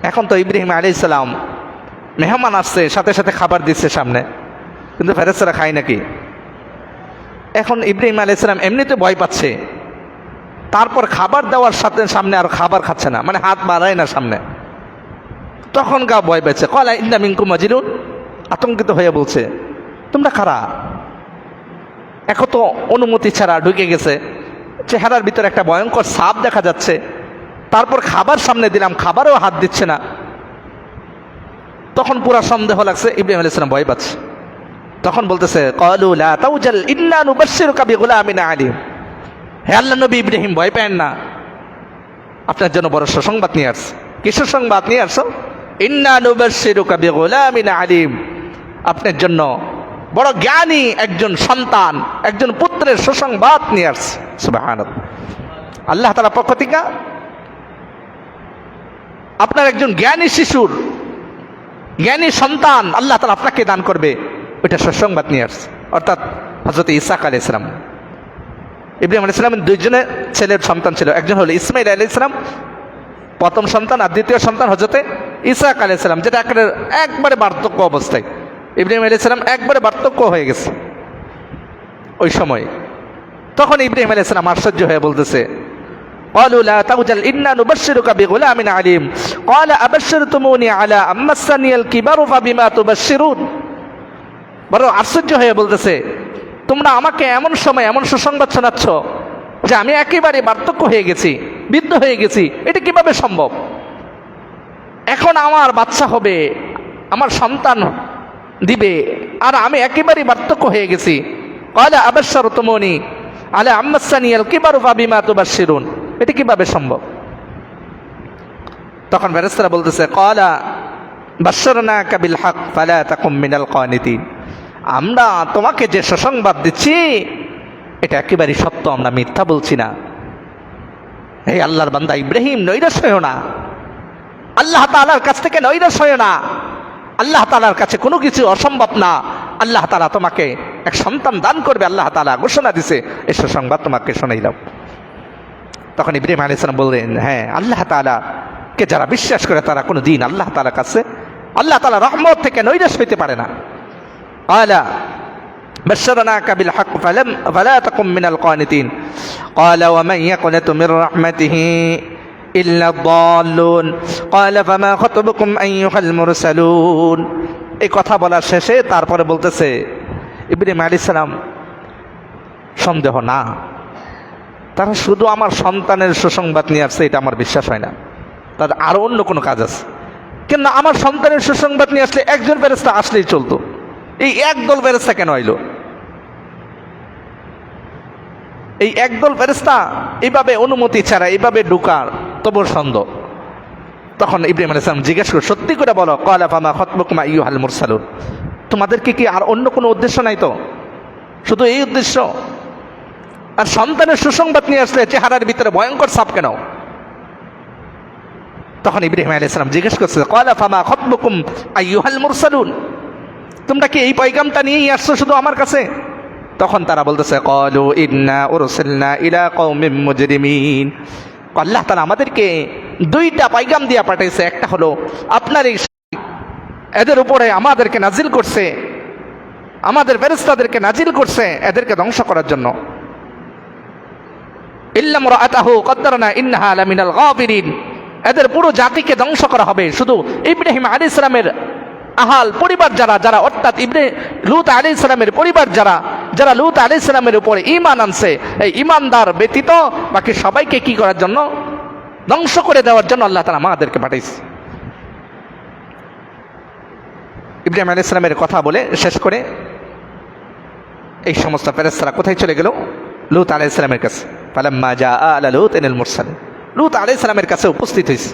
এখন তো ইব্রাহিম আলাইহিস সালাম মেহমান আসছে, সাথে সাথে খাবার দিচ্ছে সামনে, কিন্তু ফেরেশতারা খায় নাকি? এখন ইব্রাহিম আলাইহিস সালাম এমনিতে ভয় পাচ্ছে, তারপর খাবার দেওয়ার সাথে সামনে আর খাবার খাচ্ছে না, মানে হাত বাড়ায় না সামনে, তখন গা ভয় পেয়েছে। ক্বালা ইন্না মিনকুম ওয়াজিলুন, আতঙ্কিত হয়ে বলছে তোমরা কারা? এখন তো অনুমতি ছাড়া ঢুকে গেছে, চেহারার ভিতরে একটা ভয়ঙ্কর ছাপ দেখা যাচ্ছে, তারপর খাবার সামনে দিলাম, খাবারও হাত দিচ্ছে না। তখন পুরা সন্দেহ লাগছে, ইব্রাহিম আলাইহিস সালাম ভয় পাচ্ছে। তখন বলতেছে, ক্বালু লা তাওজাল ইন্না নুবাশশিরুকা বিগুলামিন আলীম। হে আল্লাহর নবী ইব্রাহিম, ভয় পাবেন না, আপনার জন্য বড় সুসংবাদ নিয়ে আসছে। কি সুসংবাদ নিয়ে আসছো? ইন্না নুবাশশিরুকা বিগুলামিন আলীম, আপনার জন্য বড় জ্ঞানী একজন সন্তান, একজন পুত্রের সুসংবাদ নিয়ে আসছে। সুবহানাল্লাহ। আল্লাহ তাআলার পক্ষ থেকে আপনার একজন জ্ঞানী শিশুর জ্ঞানী সন্তান আল্লাহ তাআলা আপনাকে দান করবে, ওইটা সুসংবাদ নিয়ে আসছে। অর্থাৎ হযরত ইসহাক আলাইহিস সালাম, ইব্রাহিম আলাইহিস সালামের দুইজনের ছেলের সন্তান ছিল, একজন হলো ইসমাইল আলাইহিস সালাম প্রথম সন্তান, আর দ্বিতীয় সন্তান হযরত ইসহাক আলাইহিস সালাম, যেটা একবারে বার্ধক্য অবস্থায়। ইব্রাহিম আলাইহিস সালাম একবারে বার্ধক্য হয়ে গেছে ওই সময়। তখন ইব্রাহিম আলাইহিস সালাম আশ্চর্য হয়ে বলতেছে, قالوا لا توجل إنا نبشرك بغلام عليم قال أبشرتموني على أن مسني الكبر فبما تبشرون। বড় আশ্চর্য হয়ে বলতেছে, তোমরা আমাকে এমন সময় এমন সুসংবাদ শোনাচ্ছ যে আমি একেবারে বার্ধক্য হয়ে গেছি, বৃদ্ধ হয়ে গেছি, এটা কিভাবে সম্ভব? এখন আমার বাচ্চা হবে, আমার সন্তান দিবে, আর আমি একেবারে বার্ধক্য হয়ে গেছি। قال أبشرتموني على أن مسني الكبر فبما تبشرون, এটা কিভাবে সম্ভব? তখন ফেরেশতারা বলতেছে, ক্বালা বাশশারনাকা বিল হক ফালা তাকুম মিনাল কানিতিন, আমরা তোমাকে যে সুসংবাদ দিচ্ছি এটা একেবারে সত্য, আমরা মিথ্যা বলছি না। হে আল্লাহর বান্দা ইব্রাহিম, নৈরাশ হয়ো না, আল্লাহ তাআলার কাছ থেকে নৈরাশ হয়ো না। আল্লাহ তাআলার কাছে কোনো কিছু অসম্ভব না। আল্লাহ তাআলা তোমাকে এক সন্তান দান করবে, আল্লাহ তাআলা ঘোষণা দিছে, এই সুসংবাদ তোমাকে শোনাইলাম। তখন ইব্রাহিম আলাইহিস সালাম বললেন, হ্যাঁ, আল্লাহ তাআলাকে যারা বিশ্বাস করে তারা কোনো দিন আল্লাহ তাআলার কাছে আল্লাহ তাআলা রহমত থেকে নৈরাশ হইতে পারে না। ক্বালা বাশশারনাকা বিল হক ফালা তাকুম মিনাল কানিতিন ক্বালা ওয়া মান ইয়াকুনতু মির রাহমাতিহি ইল্লা আদ-দাল্লুন ক্বালা ফামা খাতবুকুম আইয়ুহাল মুরসালুন। এই কথা বলার শেষে তারপরে বলতেছে ইব্রাহিম আলাইহিস সালাম, সন্দেহ না, তারা শুধু আমার সন্তানের সুসংবাদ নিয়ে আসছে এটা আমার বিশ্বাস হয় না, তাদের আরো অন্য কোনো কাজ আছে। কেন আমার সন্তানের সুসংবাদ নিয়ে আসলে একজন ফেরেশতা আসলেই চলতো, এই একদল ফেরেশতা কেন আইলো? এই একদল ফেরেশতা এইভাবে অনুমতি ছাড়া এইভাবে ঢুকার তবুর সন্দেহ। তখন ইব্রাহিম আলাইহিস সালাম জিজ্ঞেস করে, সত্যি করে বলো, ক্বালা ফামা খাতবুকুম আইয়ুহাল মুরসালুন, তোমাদেরকে কি আর অন্য কোনো উদ্দেশ্য নাই তো, শুধু এই উদ্দেশ্য? আর সন্তানের সুসংবাদ নিয়ে আসলে চেহারার ভিতরে ভয়ঙ্কর ছাপ কেন? তখন ইব্রাহিম আলাইহিস সালাম জিজ্ঞেস করছে, ক্বালা ফামা খাতবুকুম আইয়ুহাল মুরসালুন, তোমরা কি এই পয়গামটা নিয়েই আসছো শুধু আমার কাছে? তখন তারা বলতেছে, ক্বালু ইন্না উরসিলনা ইলা কওমিম মুজরিমিন, আল্লাহ তাআলা আমাদেরকে দুইটা পয়গাম দিয়ে পাঠাইছে, একটা হলো আপনার এই এদের উপরে আমাদেরকে নাজিল করছে, আমাদের ফেরেশতাদেরকে নাজিল করছে এদেরকে ধ্বংস করার জন্য। ইল্লা মুরাআতাহু কদ্দারনা ইন্নাহা লামিনাল গাফিরিন, এদের পুরো জাতিকে ধ্বংস করা হবে। শুধু ইব্রাহিম আলাইহিস সালামের আহাল পরিবার যারা অর্থাৎ লূত আলাইহিস সালামের পরিবার যারা লূত আলাইহিস সালামের উপরে ঈমান আনছে, এই ঈমানদার ব্যতীত বাকি সবাইকে কি করার জন্য? ধ্বংস করে দেওয়ার জন্য আল্লাহ তাআলা আমাদেরকে পাঠাইছে। ইব্রাহিম আলাইহিস সালামের কথা বলে শেষ করে এই সমস্ত ফেরেশতারা কোথায় চলে গেল? লূত আলাইহিস সালামের কাছে। ফালাম্মা জাআ আলা লূতিনিল মুরসালিন, লূত আলাইহিস সালামের কাছে উপস্থিত হয়েছে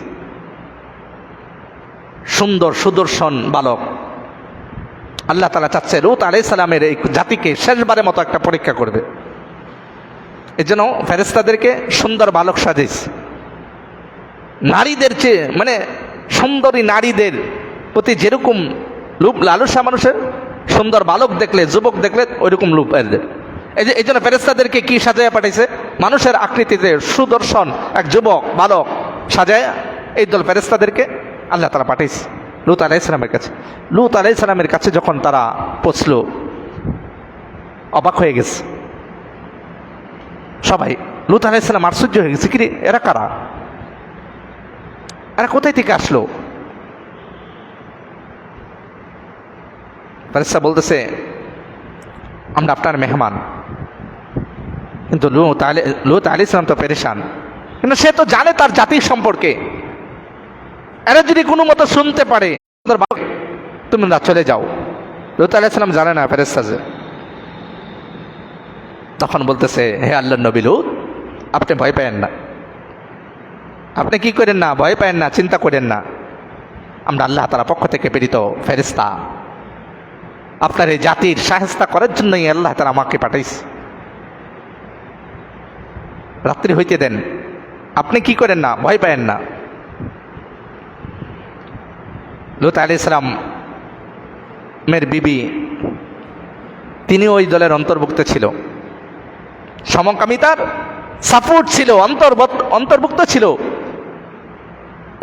সুন্দর সুদর্শন বালক। আল্লাহ তাআলা চাচ্ছে লূত আলাইহিস সালামের এই জাতিকে শেষবারের মতো একটা পরীক্ষা করবে, এর জন্য ফেরেশতাদেরকে সুন্দর বালক সাজাইছে। নারীদের চেয়ে মানে সুন্দরী নারীদের প্রতি যেরকম লোভ লালসা মানুষের, সুন্দর বালক দেখলে যুবক দেখলে ওইরকম লোভ এদের। এই জন্য ফেরেশতাদেরকে কি সাজায় পাঠাইছে? মানুষের আকৃতিতে সুদর্শন এক যুবক বালক সাজায় এই দল ফেরেশতাদেরকে আল্লাহ তাআলা পাঠাইছে লূত আলাইহিস সালামের কাছে। লূত আলাইহিস সালামের কাছে যখন তারা পৌঁছল, অবাক হয়ে গেছে সবাই। লূত আলাইহিস সালাম আশ্চর্য হয়ে গেছে, কিরে এরা কারা, এরা কোথায় থেকে আসলো? ফেরেশতা বলতেছে, আমরা আপনার মেহমান। কিন্তু লূত আলাইহিস সালাম তো পেরেশান, কিন্তু সে তো জানে তার জাতির সম্পর্কে। এরা যদি কোনো মতো শুনতে পারে তুমি না চলে যাও। লূত আলাইহিস সালাম জানে না ফেরেশতা যে। তখন বলতেছে, হে আল্লাহর নবী লূত, আপনি ভয় পায়েন না, আপনি কি করেন না, ভয় পায়েন না, চিন্তা করেন না, আমরা আল্লাহ তাআলার পক্ষ থেকে প্রেরিত ফেরেশতা, আপনার এই জাতির শায়েস্তা করার জন্যই আল্লাহ তাআলা আমাকে পাঠাইছে। রাত্রি হইতে দেন, আপনি কি করেন না, ভয় পায়েন না। লূত আলাইহিস সালাম মের বিবি তিনি ওই দলের অন্তর্ভুক্ত ছিল, সমকামিতার সাপোর্ট ছিল, অন্তর্ভুক্ত ছিল।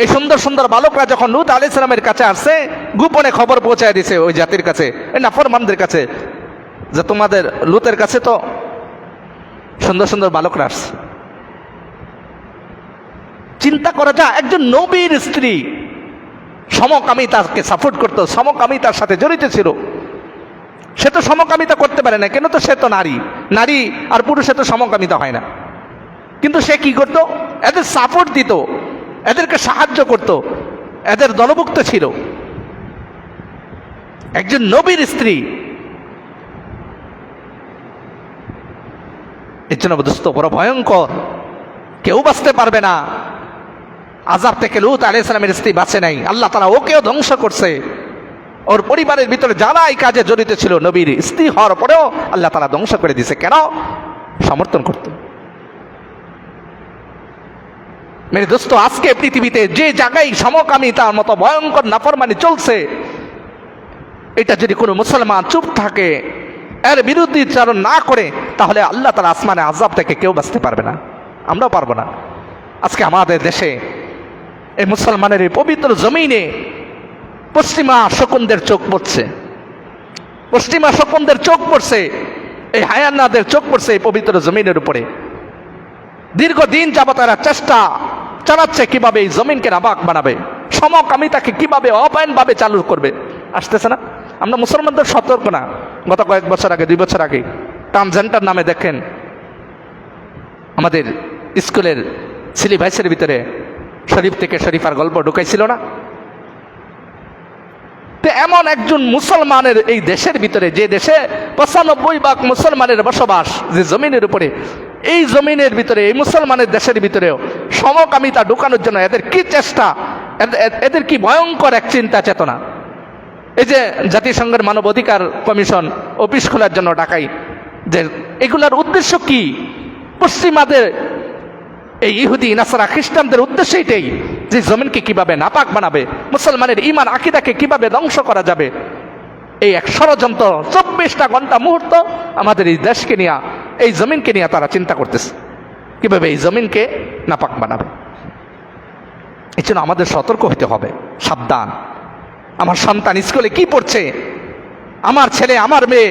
এই সুন্দর সুন্দর বালকরা যখন লূত আলাইহিস সালামের কাছে আসছে, গোপনে খবর পৌঁছায় দিছে ওই জাতির কাছে, এই নাফরমানদের কাছে, যে তোমাদের লূতের কাছে তো সুন্দর সুন্দর বালকরা আসছে। চিন্তা করা যায়, একজন নবীর স্ত্রী সমকামিতাকে সাপোর্ট করতো, সমকামিতার সাথে জড়িত ছিল। সে তো সমকামিতা করতে পারে না, কেন? তো সে তো নারী, নারী আর পুরুষে তো সমকামিতা হয় না। কিন্তু সে কি করত? এদের সাপোর্ট দিত, এদেরকে সাহায্য করত, এদের দলভুক্ত ছিল। একজন নবীর স্ত্রী। এর জন্য দোস্ত বড় ভয়ঙ্কর, কেউ বাঁচতে পারবে না আযাব থেকে। লূত আলাইহিস সালামের স্ত্রী বাঁচে নাই, আল্লাহ তাআলা ওকেও ধ্বংস করছে। ওর পরিবারের ভিতরে যারা এই কাজে জড়িত ছিল, নবীর স্ত্রী হওয়ার পরেও আল্লাহ তাআলা ধ্বংস করে দিয়েছে। কেন? সমর্থন করত। মেরে দোস্ত, আজকে পৃথিবীতে যে জায়গায় সমকামিতার মতো ভয়ঙ্কর নাফরমানি চলছে, এটা যদি কোনো মুসলমান চুপ থাকে, এর বিরুদ্ধাচরণ না করে, তাহলে আল্লাহ তাআলা আসমানে আযাব থেকে কেউ বাঁচতে পারবে না, আমরাও পারবো না। আজকে আমাদের দেশে এই মুসলমানের এই পবিত্র জমিনে পশ্চিমা শকুনদের চোখ পড়ছে, পশ্চিমা শকুনদের চোখ পড়ছে, এই হায়ানাদের চোখ পড়ছে এই পবিত্র জমিনের উপরে। দীর্ঘদিন যাবত এরা চেষ্টা চালাচ্ছে কিভাবে এই জমিনকে নাপাক বানাবে, সমকামিতাকে কিভাবে অবায়নভাবে চালু করবে। আসতেছে না? আমরা মুসলমানদের সতর্ক না? গত কয়েক বছর আগে, 2 বছর আগে ট্রান্সজেন্ডার নামে দেখেন আমাদের স্কুলের সিলেবাসের ভিতরে শরীফ থেকে শরীফার গল্প ঢুকাইছিল না? তো এমন একজন মুসলমানের এই দেশের ভিতরে, যে দেশে 95% মুসলমানের বসবাস, যে জমিনের উপরে, এই জমিনের ভিতরে, এই মুসলমানের দেশের ভিতরেও সমকামিতা ঢুকানোর জন্য এদের কি চেষ্টা, এদের কি ভয়ঙ্কর এক চিন্তা চেতনা। এই যে জাতিসংঘের মানব অধিকার কমিশন অফিস খোলার জন্য ডাকাই, যে এগুলার উদ্দেশ্য কি? পশ্চিমাদের এই ইহুদি নাসারা খ্রিস্টানদের উদ্দেশ্য এটাই, যে জমিনকে কিভাবে নাপাক বানাবে, মুসলমানের ঈমান আকীদাকে কিভাবে ধ্বংস করা যাবে। এই এক ষড়যন্ত্র 24টা ঘন্টা মুহূর্ত আমাদের এই দেশকে নিয়ে, এই জমিনকে নিয়ে তারা চিন্তা করতেছে কিভাবে এই জমিনকে নাপাক বানাবে। এই জন্য আমাদের সতর্ক হতে হবে, সাবধান। আমার সন্তান স্কুলে কি পড়ছে, আমার ছেলে, আমার মেয়ে,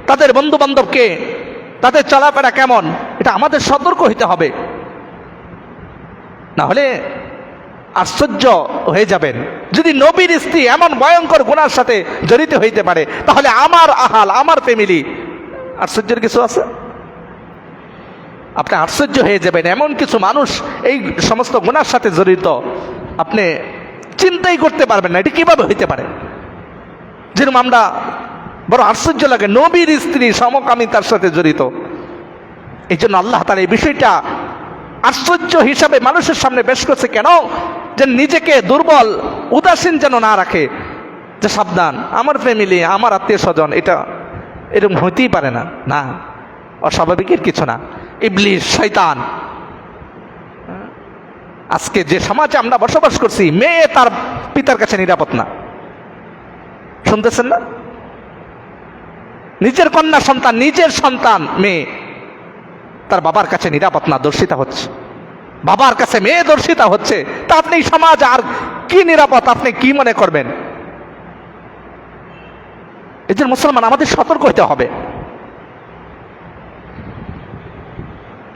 তাদের বন্ধু বান্ধবকে, তাদের চলাফেরা কেমন, এটা আমাদের সতর্ক হতে হবে। না হলে আশ্চর্য হয়ে যাবেন, যদি নবীর স্ত্রী এমন ভয়ঙ্কর গুনার সাথে জড়িত হইতে পারে, তাহলে আমার আহাল, আমার ফ্যামিলি, আশ্চর্যের কিছু আছে? আপনি আশ্চর্য হয়ে যাবেন, এমন কিছু মানুষ এই সমস্ত গুনার সাথে জড়িত, আপনি চিন্তাই করতে পারবেন না এটা কিভাবে হইতে পারে। যেরকম আমরা বড় আশ্চর্য লাগে, নবীর স্ত্রী সমকামিতার সাথে জড়িত। এই জন্য আল্লাহ তাআলা এই বিষয়টা আশ্চর্য হিসাবে মানুষের সামনে পেশ করছে। কেন? যে নিজেকে দুর্বল, উদাসীন যেন না রাখে, যে সাবধান, আমার ফ্যামিলি, আমার আত্মীয় স্বজন, এটা এরকম হইতেই পারে না। না, অস্বাভাবিকের কিছু না, ইবলিস, শয়তান। আজকে যে সমাজে আমরা বসবাস করছি, মেয়ে তার পিতার কাছে নিরাপদ না, শুনতেছেন না? নিজের কন্যা সন্তান, নিজের সন্তান মেয়ে তার বাবার কাছে নিরাপদ না, দর্শিতা হচ্ছে। বাবার কাছে মেয়ে দর্শিতা হচ্ছে, তা আপনি সমাজ আর কি নিরাপদ আপনি কি মনে করবেন? এই যে মুসলমান, আমাদের সতর্ক হতে হবে।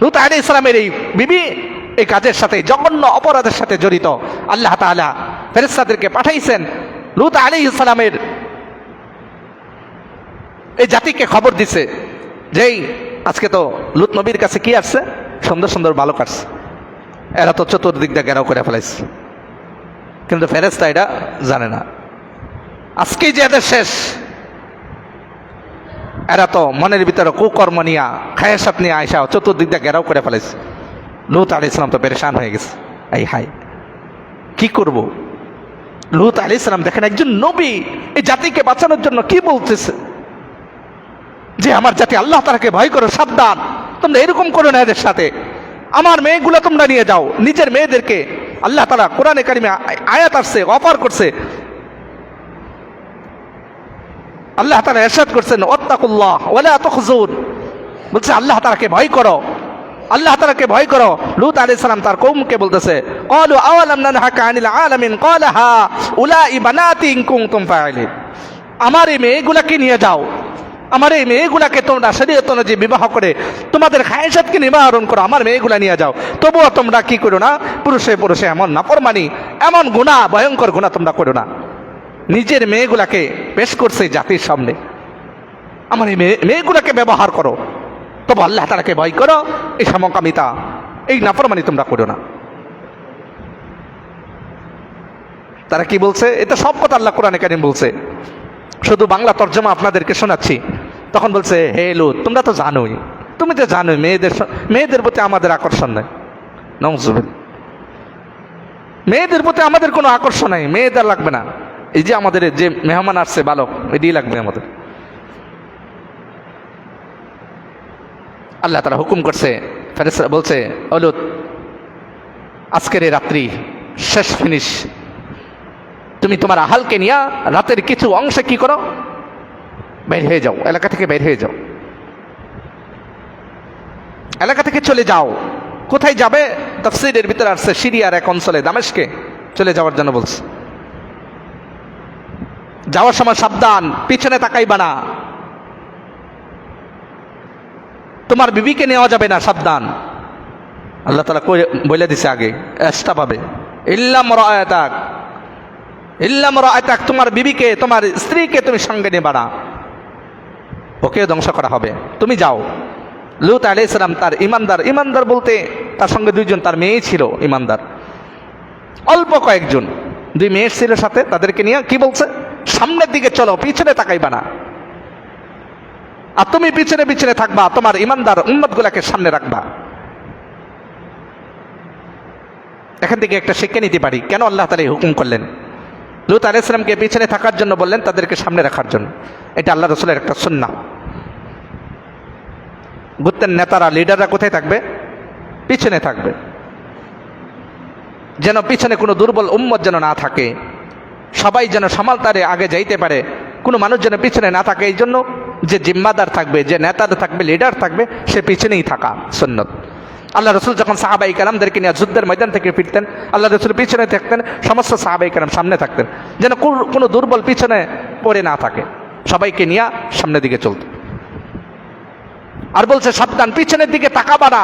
লূত আলাইহিস সালামের এই বিবি এই কাজের সাথে, জঘন্য অপরাধের সাথে জড়িত। আল্লাহ তাআলা ফেরেশতাদেরকে পাঠাইছেন লূত আলাইহিস সালামের এই জাতিকে খবর দিছে, যেই আজকে তো লূত নবীর কাছে কি আসছে? সুন্দর সুন্দর বালক আসছে, এরা তো চতুর্দিক দিয়ে ঘেরাও করে ফেলাইছে, কিন্তু ফেরেশতা এটা জানে না। আজকেই যে এদের শেষ, এরা তো মনের ভিতরে কুকর্ম নিয়া, খায়াসাত নিয়ে আয়সা চতুর্দিক দিয়ে ঘেরাও করে ফেলাইছে। লূত আলাইহিস সালাম তো পেরেশান হয়ে গেছে, এই হাই কি করব। লূত আলাইহিস সালাম দেখেন, একজন নবী এই জাতিকে বাঁচানোর জন্য কি বলতেছে, যে আমার জাতি আল্লাহ তাআলাকে ভয় করো, সাবধান, তোমরা এরকম করো না এদের সাথে। আমার মেয়েগুলো তোমরা নিয়ে যাও, নিজের মেয়েদেরকে। আল্লাহ তাআলা কোরআনে কারিমে আয়াত আসছে, অফার করছে আল্লাহ তাআলা ইরশাদ করছেন ওয়াত্তাকুল্লাহ ওয়ালা তুখজুন, বলছে আল্লাহ তাআলাকে ভয় করো, আল্লাহ তাআলাকে ভয় করো। লূত আলাইহিস সালাম তার কওমকে বলতেছে ক্বালু আওয়ালাম নানহাকা আনিল আলামিন ক্বালা হা উলাই বানাতি ইন কুনতুম ফাইলিন, আমার এই মেয়েগুলাকে নিয়ে যাও, আমার এই মেয়েগুলাকে তোমরা শরীয়ত অনুযায়ী বিবাহ করে তোমাদের খায়সাতকে নিবারণ করো, আমার মেয়েগুলা নিয়ে যাও। তবুও তোমরা কি করো না, পুরুষে পুরুষে এমন নাফরমানি, এমন গুনাহ, ভয়ঙ্কর গুনাহ তোমরা করো না। নিজের মেয়েগুলাকে পেশ করছে জাতির সামনে, আমার এই মেয়েগুলাকে ব্যবহার করো, তবু আল্লাহ তাআলাকে ভয় করো, এই সমকামিতা, এই নাফরমানি তোমরা করো না। তারা কি বলছে? এটা সব কথা আল্লাহ কোরআনে কারীম বলছে, শুধু বাংলা তর্জমা আপনাদেরকে শোনাচ্ছি। তখন বলছে হে লূত, তোমরা তো জানোই, তুমি তো জানোই মেয়েদের প্রতি আমাদের আকর্ষণ নাই, নাউজুবিল্লাহ, মেয়েদের প্রতি আমাদের কোনো আকর্ষণ নাই, মেয়েদের লাগবে না, এই যে আমাদের যে মেহমান আসছে বালক, এটাই লাগবে আমাদের। আল্লাহ তাআলা হুকুম করছে, ফেরেশতা বলছে ও লূত, আজকের এই রাত্রি শেষ, ফিনিশ, তুমি তোমার আহালকে নিয়ে রাতের কিছু অংশে কি করো, বের হয়ে যাও, এলাকা থেকে বের হয়ে যাও, এলাকা থেকে চলে যাও। কোথায় যাবে? তাফসীরের ভিতরে আসছে সিরিয়ার এক অঞ্চলে, দামেস্কে চলে যাওয়ার জন্য বলছে। যাওয়ার সময় সাবধান, পিছনে তাকাইবা না, তোমার বিবিকে নেওয়া যাবে না, সাবধান। আল্লাহ তাআলা বলে দিছে আগে, এক্সট্রা পাবে, ইল্লা মারাআতাক, ইল্লা মারাআতাক, তোমার বিবিকে, তোমার স্ত্রীকে তুমি সঙ্গে নেবা না, ওকে ধ্বংস করা হবে, তুমি যাও। লূত আলাইহিস সালাম তার ইমানদার বলতে তার সঙ্গে দুইজন তার মেয়ে ছিল ইমানদার, অল্প কয়েকজন, দুই মেয়ে ছিল সাথে, তাদেরকে নিয়ে কি বলছে, সামনের দিকে চলো, পিছনে তাকাইবা না, আর তুমি পিছনে পিছনে থাকবা, তোমার ইমানদার উম্মতগুলাকে সামনে রাখবা। এখান থেকে একটা শিক্ষা নিতে পারি, কেন আল্লাহ তাআলা এই হুকুম করলেন। লূত আলাইহিস সালামকে পিছনে থাকার জন্য বললেন, তাদেরকে সামনে রাখার জন্য। এটা আল্লাহ রাসূলের একটা সুন্নাহ। গোত্রের নেতারা, লিডাররা কোথায় থাকবে? পিছনে থাকবে, যেন পিছনে কোনো দুর্বল উম্মত যেন না থাকে, সবাই যেন সামালতারে আগে যাইতে পারে, কোনো মানুষ যেন পিছনে না থাকে। এই জন্য যে জিম্মাদার থাকবে, যে নেতাদের থাকবে, লিডার থাকবে, সে পিছনেই থাকা সুন্নত। আল্লাহ রসুল যখন সাহাবাই কেরামদেরকে নিয়ে যুদ্ধের ময়দান থেকে ফিরতেন, আল্লাহ রসুল পিছনে থাকতেন, সমস্ত সাহাবাই কেরাম সামনে থাকতেন, যেন কোনো দুর্বল পিছনে পড়ে না থাকে, সবাইকে নিয়ে সামনের দিকে চলত। আর বলছে সাবধান, পিছনের দিকে তাকাবা না,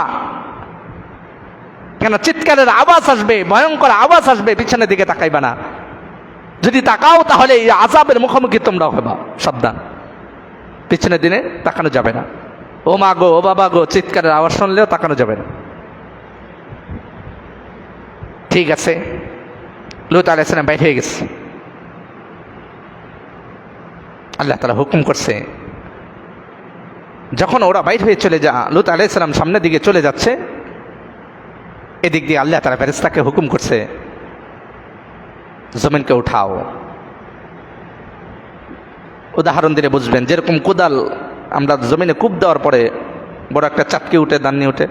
কেন চিৎকারের আওয়াজ আসবে, ভয়ঙ্কর আওয়াজ আসবে, পিছনের দিকে তাকাইবা না। যদি তাকাও তাহলে এই আযাবের মুখোমুখি তোমরাও হবা, সাবধান, পিছনের দিনে তাকানো যাবে না। ও মা গো, ও বাবা গো, চিৎকারের আওয়াজ শুনলেও তাকানো যাবে না। ঠিক আছে, লূত আলাইহিস সালাম বাইরে হয়ে গেছে। আল্লাহ তাআলা হুকুম করছে, যখন ওরা বাইরে হয়ে চলে লূত আলাইহিস সালাম সামনের দিকে চলে যাচ্ছে, এদিক দিয়ে আল্লাহ তাআলা ফেরেশতাকে হুকুম করছে, জমিনকে উঠাও। উদাহরণ দিলে বুঝবেন, যেরকম কোদাল আমরা জমিনে কূপ দেওয়ার পরে বড় একটা চাপকি উঠে, দান্নি উঠে,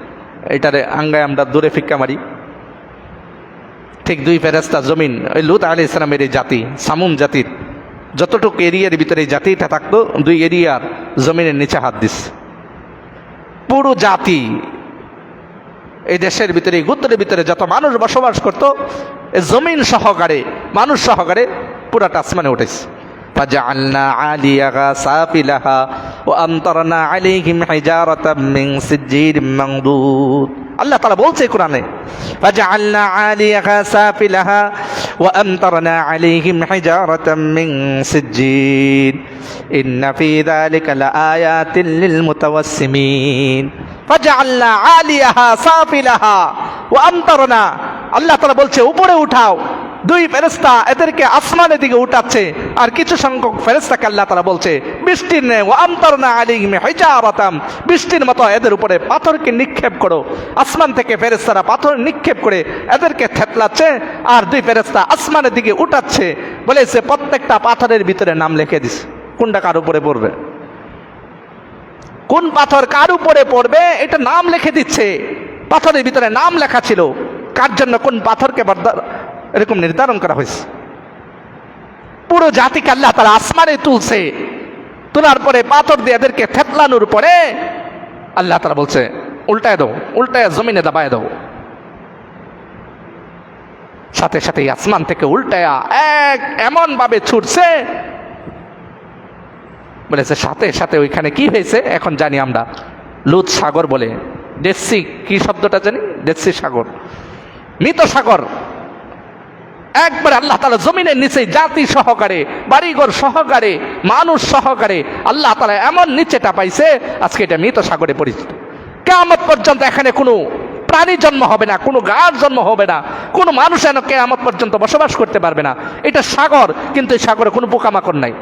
এটারে আঙ্গায় আমরা দূরে ফিক্কা মারি, ঠিক দুই ফেরেশতা জমিন, ওই লূত আলাইহিস সালামের এই জাতি, সামুম জাতির যতটুকু এরিয়ার ভিতরে এই জাতিটা থাকতো, দুই এরিয়ার জমিনের নিচে হাত দিস। পুরো জাতি, এই দেশের ভিতরে, এই গোত্রের ভিতরে যত মানুষ বসবাস করতো, এই জমিন সহকারে, মানুষ সহকারে পুরাটা আসমানে উঠেছে। فجعلنا عاليها سافلها وأمطرنا عليهم حجارة من سجيل منضود। আল্লাহ তাআলা বলছে কোরআনে, فجعلنا عاليها سافلها وأمطرنا عليهم حجارة من سجيل إن في ذلك لآيات للمتوسمين। فجعلنا عاليها سافلها وأمطرنا، আল্লাহ তাআলা বলছে উপরে উঠাও। দুই ফেরেশতা এদেরকে আসমানের দিকে উঠাচ্ছে, আর কিছু সংখ্যক ফেরেশতাকে আল্লাহ তাআলা বলছে বৃষ্টির নে, ওয়া আমতারনা আলাইহিম হিজারাতাম, বৃষ্টির মতো এদের উপরে পাথরকে নিক্ষেপ করো। আসমান থেকে ফেরেশতারা পাথর নিক্ষেপ করে এদেরকে থেতলাচ্ছে, আর দুই ফেরেশতা আসমানের দিকে উঠাচ্ছে। বলেছে প্রত্যেকটা পাথরের ভিতরে নাম লিখে দিছে, কোনটা কার উপরে পড়বে, কোন পাথর কার উপরে পড়বে, এটা নাম লিখে দিচ্ছে। পাথরের ভিতরে নাম লেখা ছিল, কার জন্য কোন পাথরকে এরকম নির্ধারণ করা হয়েছে। পুরো জাতিকে আল্লাহ তাআলা আসমানে তুলছে, তোলার পরে পাথর দিয়ে এদেরকে থেতলানোর পরে আল্লাহ তাআলা বলছে উল্টায় দাও, উল্টায় জমিনে দাবায় দাও। সাথে সাথে আসমান থেকে উল্টায়া এমন ভাবে ছুটছে, বলেছে সাথে সাথে ওইখানে কি হয়েছে এখন জানি আমরা, লুত সাগর বলে, ডেসি কি শব্দটা জানি, ডেসি সাগর, মৃত সাগর। একবার আল্লাহ তাআলা জমিনের নিচে জাতি সহকারে, বাড়িঘর সহকারে, মানুষ সহকারে আল্লাহ তাআলা এমন নিচে টাপাইছে, আজকে এটা মৃত সাগরে পরিচিত। কিয়ামত পর্যন্ত এখানে কোনো প্রাণী জন্ম হবে না, কোনো গাছ জন্ম হবে না, কোনো মানুষ যেন কিয়ামত পর্যন্ত বসবাস করতে পারবে না। এটা সাগর, কিন্তু এই সাগরে কোনো পোকামাকড় নাই।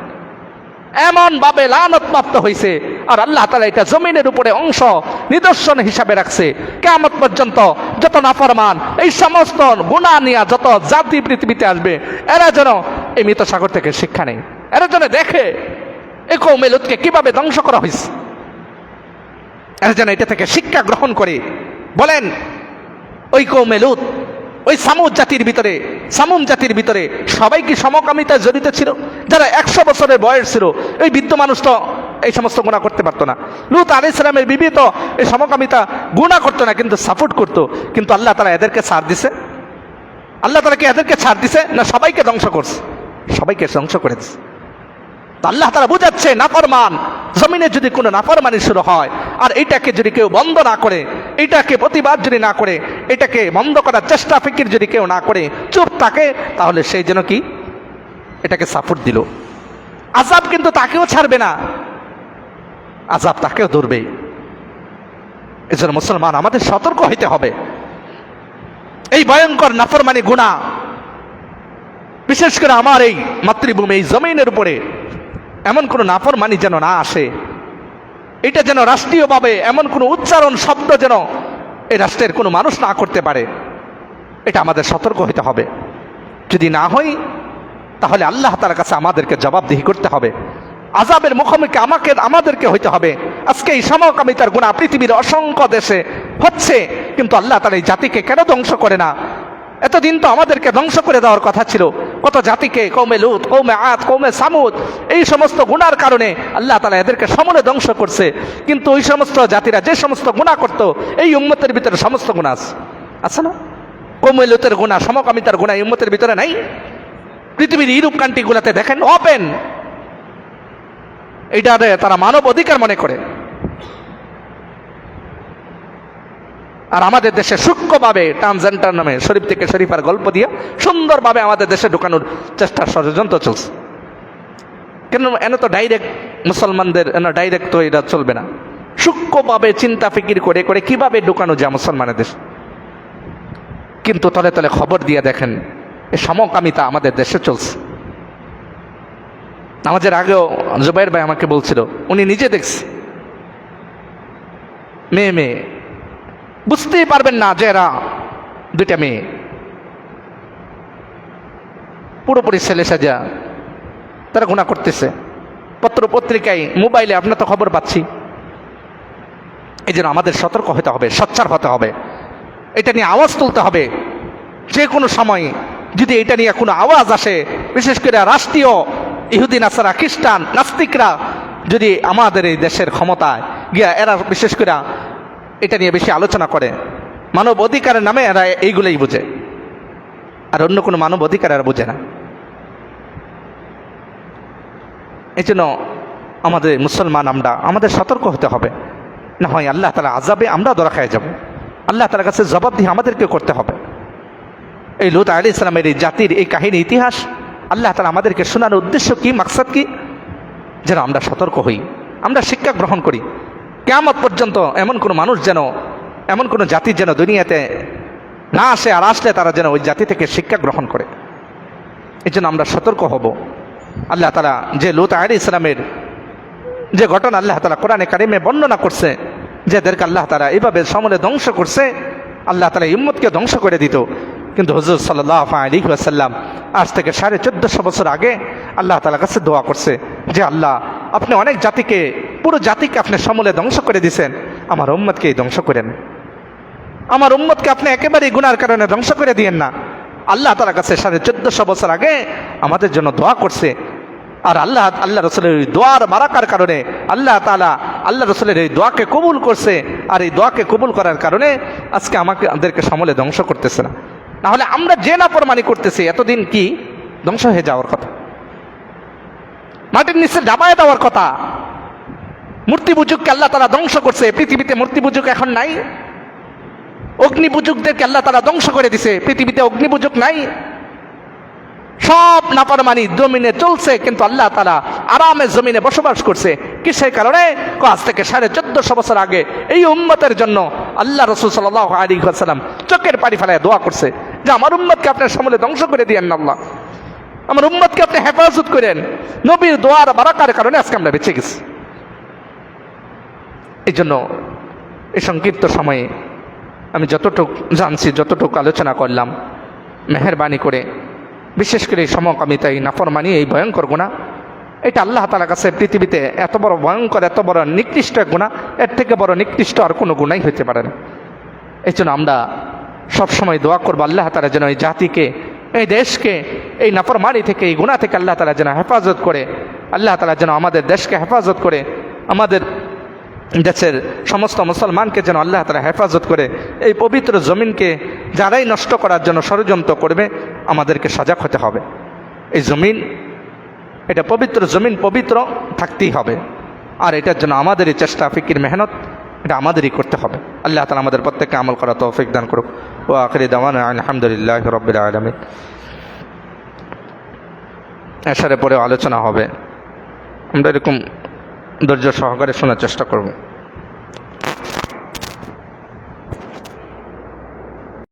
এমন ভাবে লানতপ্রাপ্ত হয়েছে। আর আল্লাহ তাআলা এটা জমিনের উপরে অংশ নিদর্শন হিসাবে রাখছে, কিয়ামত পর্যন্ত যত নাফরমান, এই সমস্ত গুনাহ নিয়ে যত জাতি পৃথিবীতে আসবে, এরা যেন এই মৃত সাগর থেকে শিক্ষা নেই, এরা যেন দেখে এই কওমে লূতকে কিভাবে ধ্বংস করা হয়েছে, এরা যেন এটা থেকে শিক্ষা গ্রহণ করে। বলেন ওই কওমে লূত, ওই সামুদ জাতির ভিতরে, সামুম জাতির ভিতরে সবাই কি সমকামিতায় জড়িত ছিল? যারা 100 বছরের বয়স ছিল, ওই বৃদ্ধ মানুষ তো এই সমস্ত গুনাহ করতে পারতো না। লূত আলাইহিস সালামের বিবি তো এই সমকামিতা গুনাহ করতো না, কিন্তু সাপোর্ট করতো। কিন্তু আল্লাহ তাআলা এদেরকে ছাড় দিছে? আল্লাহ তাআলা কি এদেরকে ছাড় দিছে? না সবাইকে ধ্বংস করছে? সবাইকে ধ্বংস করেছে। আল্লাহ তাআলা বুঝাচ্ছে নাফরমান জমিনে যদি কোনো নাফরমানি শুরু হয়, আর এটাকে যদি কেউ বন্ধ না করে, এটাকে প্রতিবাদ যদি না করে, এটাকে বন্ধ করার চেষ্টা ফিকির যদি কেউ না করে, চুপ থাকে, তাহলে সেই যেন কি এটাকে সাপোর্ট দিল। আযাব কিন্তু তাকেও ছাড়বে না, আযাব তাকেও ধরবে। এজন্য মুসলমান আমাদের সতর্ক হইতে হবে। এই ভয়ঙ্কর নাফরমানি গুনাহ, বিশেষ করে আমার এই মাতৃভূমি, এই জমিনের উপরে এমন কোনো নাফরমানি যেন না আসে। এটা যেন রাষ্ট্রীয়ভাবে এমন কোনো উচ্চারণ শব্দ যেন এই রাষ্ট্রের কোনো মানুষ না করতে পারে, এটা আমাদের সতর্ক হইতে হবে। যদি না হই, তাহলে আল্লাহ তাআলার কাছে আমাদেরকে জবাবদিহি করতে হবে, আযাবের মুখোমুখি আমাদেরকে হইতে হবে। আজকে এই সমকামিতার গুনাহ পৃথিবীর অসংখ্য দেশে হচ্ছে, কিন্তু আল্লাহ তাআলা এই জাতিকে কেন ধ্বংস করে না? এতদিন তো আমাদেরকে ধ্বংস করে দেওয়ার কথা ছিল। কত জাতিকে, কওমে লূত, কওমে আদ, কওমে সামুদ, এই সমস্ত গুনার কারণে আল্লাহ তাআলা এদেরকে সমূলে ধ্বংস করছে। কিন্তু ওই সমস্ত জাতিরা যে সমস্ত গুনাহ করত, এই উম্মতের ভিতরে সমস্ত গুনাহ আছে না? কওমে লূতের গুনাহ, সমকামিতার গুনাহ এই উম্মতের ভিতরে নাই? পৃথিবীর ইউরোপ কান্ট্রিগুলোতে দেখেন ওপেন, এইটারে তারা মানব অধিকার মনে করে। আর আমাদের দেশে সূক্ষ্মভাবে ট্রান্সজেন্ডার নামে শরীফ থেকে শরীফার গল্প দিয়ে সুন্দরভাবে আমাদের দেশে ঢোকানোর চেষ্টা, ষড়যন্ত্র চলছে। কেন এনে তো ডাইরেক্ট মুসলমানদের ডাইরেক্ট তো এটা চলবে না, সূক্ষ্মভাবে চিন্তা ফিকির করে করে কিভাবে ঢোকানো যায় মুসলমানের দেশ। কিন্তু তলে তলে খবর দিয়ে দেখেন এই সমকামিতা আমাদের দেশে চলছে। আমাদের আগেও জুবাইর ভাই আমাকে বলছিল, উনি নিজে দেখছে মেয়ে মেয়ে, বুঝতেই পারবেন না যে এরা দুইটা মেয়ে, পুরোপুরি ছেলে সাজা তারা গুনাহ করতেছে। পত্র পত্রিকায়, মোবাইলে আপনার তো খবর পাচ্ছি। এই জন্য আমাদের সতর্ক হতে হবে, সোচ্চার হতে হবে, এটা নিয়ে আওয়াজ তুলতে হবে। যে কোনো সময় যদি এটা নিয়ে কোনো আওয়াজ আসে, বিশেষ করে রাষ্ট্রীয় ইহুদি, নাসারা, খ্রিস্টান, নাস্তিকরা যদি আমাদের এই দেশের ক্ষমতায় গিয়া এরা বিশেষ করে এটা নিয়ে বেশি আলোচনা করে, মানব অধিকারের নামে এরা এইগুলোই বোঝে, আর অন্য কোনো মানব অধিকার এরা বোঝে না। এই জন্য আমাদের মুসলমান আমাদের সতর্ক হতে হবে, না হয় আল্লাহ তাআলা আযাবে আমরা ধরা খেয়ে যাব। আল্লাহ তাআলার কাছে জবাবদিহি আমাদেরকে করতে হবে। এই লূত আলাইহিস সালামের এই জাতির এই কাহিনী, ইতিহাস আল্লাহ তাআলা আমাদেরকে শোনার উদ্দেশ্য কি, মাকসাদ কি, যেন আমরা সতর্ক হই, আমরা শিক্ষা গ্রহণ করি। কিয়ামত পর্যন্ত এমন কোনো মানুষ যেন, এমন কোনো জাতি যেন দুনিয়াতে না আসে, আর আসলে তারা যেন ওই জাতি থেকে শিক্ষা গ্রহণ করে। এই জন্য আমরা সতর্ক হব। আল্লাহ তাআলা যে লূত আলাইহিস সালামের যে ঘটনা আল্লাহ তাআলা কোরআনে কারিমে বর্ণনা করছে, যাদেরকে আল্লাহ তাআলা এইভাবে সমূলে ধ্বংস করছে, আল্লাহ তাআলা উম্মতকে ধ্বংস করে দিত। কিন্তু হুজুর সাল্লাল্লাহু আলাইহি ওয়াসাল্লাম আজ থেকে 1450 বছর আগে আল্লাহ তাআলার কাছে দোয়া করছে যে আল্লাহ, আপনি অনেক জাতিকে, পুরো জাতিকে আপনি সমূলে ধ্বংস করে দিয়েছেন, আমার উম্মতকে ধ্বংস করেন, আমার উম্মতকে আপনি একেবারেই গুনার কারণে ধ্বংস করে দিয়েন না। আল্লাহ তাআলার কাছে 1450 বছর আগে আমাদের জন্য দোয়া করছে। আর আল্লাহ রসুলের এই দোয়ার বারাকার কারণে আল্লাহ তাআলা আল্লাহ রসুলের এই দোয়াকে কবুল করছে। আর এই দোয়াকে কবুল করার কারণে আজকে আমাদেরকে সমূলে ধ্বংস করতেছে না। নাহলে আমরা যে নাফরমানি করতেছি এতদিন কি ধ্বংস হয়ে যাওয়ার কথা, মাটির নিচে ডাবায় দেওয়ার কথা। মূর্তি পূজককে আল্লাহ তাআলা ধ্বংস করছে, পৃথিবীতে মূর্তি পূজক এখন নাই। অগ্নি পূজকদেরকে আল্লাহ তাআলা ধ্বংস করে দিছে, পৃথিবীতে অগ্নি পূজক নাই। সব নাফরমানি জমিনে চলছে, কিন্তু আল্লাহ তাআলা আরামে জমিনে বসবাস করছে। কিসের কারণে? আজ থেকে 1450 বছর আগে এই উম্মতের জন্য আল্লাহ রাসূল সাল্লাল্লাহু আলাইহি ওয়াসাল্লাম চোখের পানি ফেলায় দোয়া করছে যে আমার উম্মতকে আপনার সমূলে ধ্বংস করে দিয়েন না আল্লাহ, আমার উম্মতকে আপনি হেফাজত করেন। নবীর দোয়ার বারাকার কারণে আজকে আমরা বেঁচে গেছি। এই জন্য এই সংক্ষিপ্ত সময়ে আমি যতটুকু জানছি, যতটুকু আলোচনা করলাম, মেহেরবানি করে বিশেষ করে এই সমকামিতা, এই নাফরমানি, এই ভয়ঙ্কর গুনাহ, এটা আল্লাহ তাআলার কাছে পৃথিবীতে এত বড় ভয়ঙ্কর, এত বড় নিকৃষ্ট এক গুনাহ, এর থেকে বড় নিকৃষ্ট আর কোনো গুনাহই হতে পারে না। এই জন্য আমরা সবসময় দোয়া করবো আল্লাহ তাআলা যেন এই জাতিকে, এই দেশকে এই নাফরমানি থেকে, এই গুনাহ থেকে আল্লাহ তাআলা যেন হেফাজত করে। আল্লাহ তাআলা যেন আমাদের দেশকে হেফাজত করে, আমাদের দেশের সমস্ত মুসলমানকে যেন আল্লাহ তাআলা হেফাজত করে। এই পবিত্র জমিনকে যারাই নষ্ট করার জন্য ষড়যন্ত্র করবে আমাদেরকে সজাগ হতে হবে। এই জমিন, এটা পবিত্র জমিন, পবিত্র থাকতেই হবে। আর এটার জন্য আমাদেরই চেষ্টা, ফিকির, মেহনত, এটা আমাদেরই করতে হবে। আল্লাহ তাআলা আমাদের প্রত্যেককে আমল করা তৌফিক দান করুক। ওয়া আখিরি দাওয়ানা আলহামদুলিল্লাহি রাব্বিল আলামিন। এশারের পরে আলোচনা হবে, আমরা এরকম ধৈর্য সহকারে শোনার চেষ্টা করব।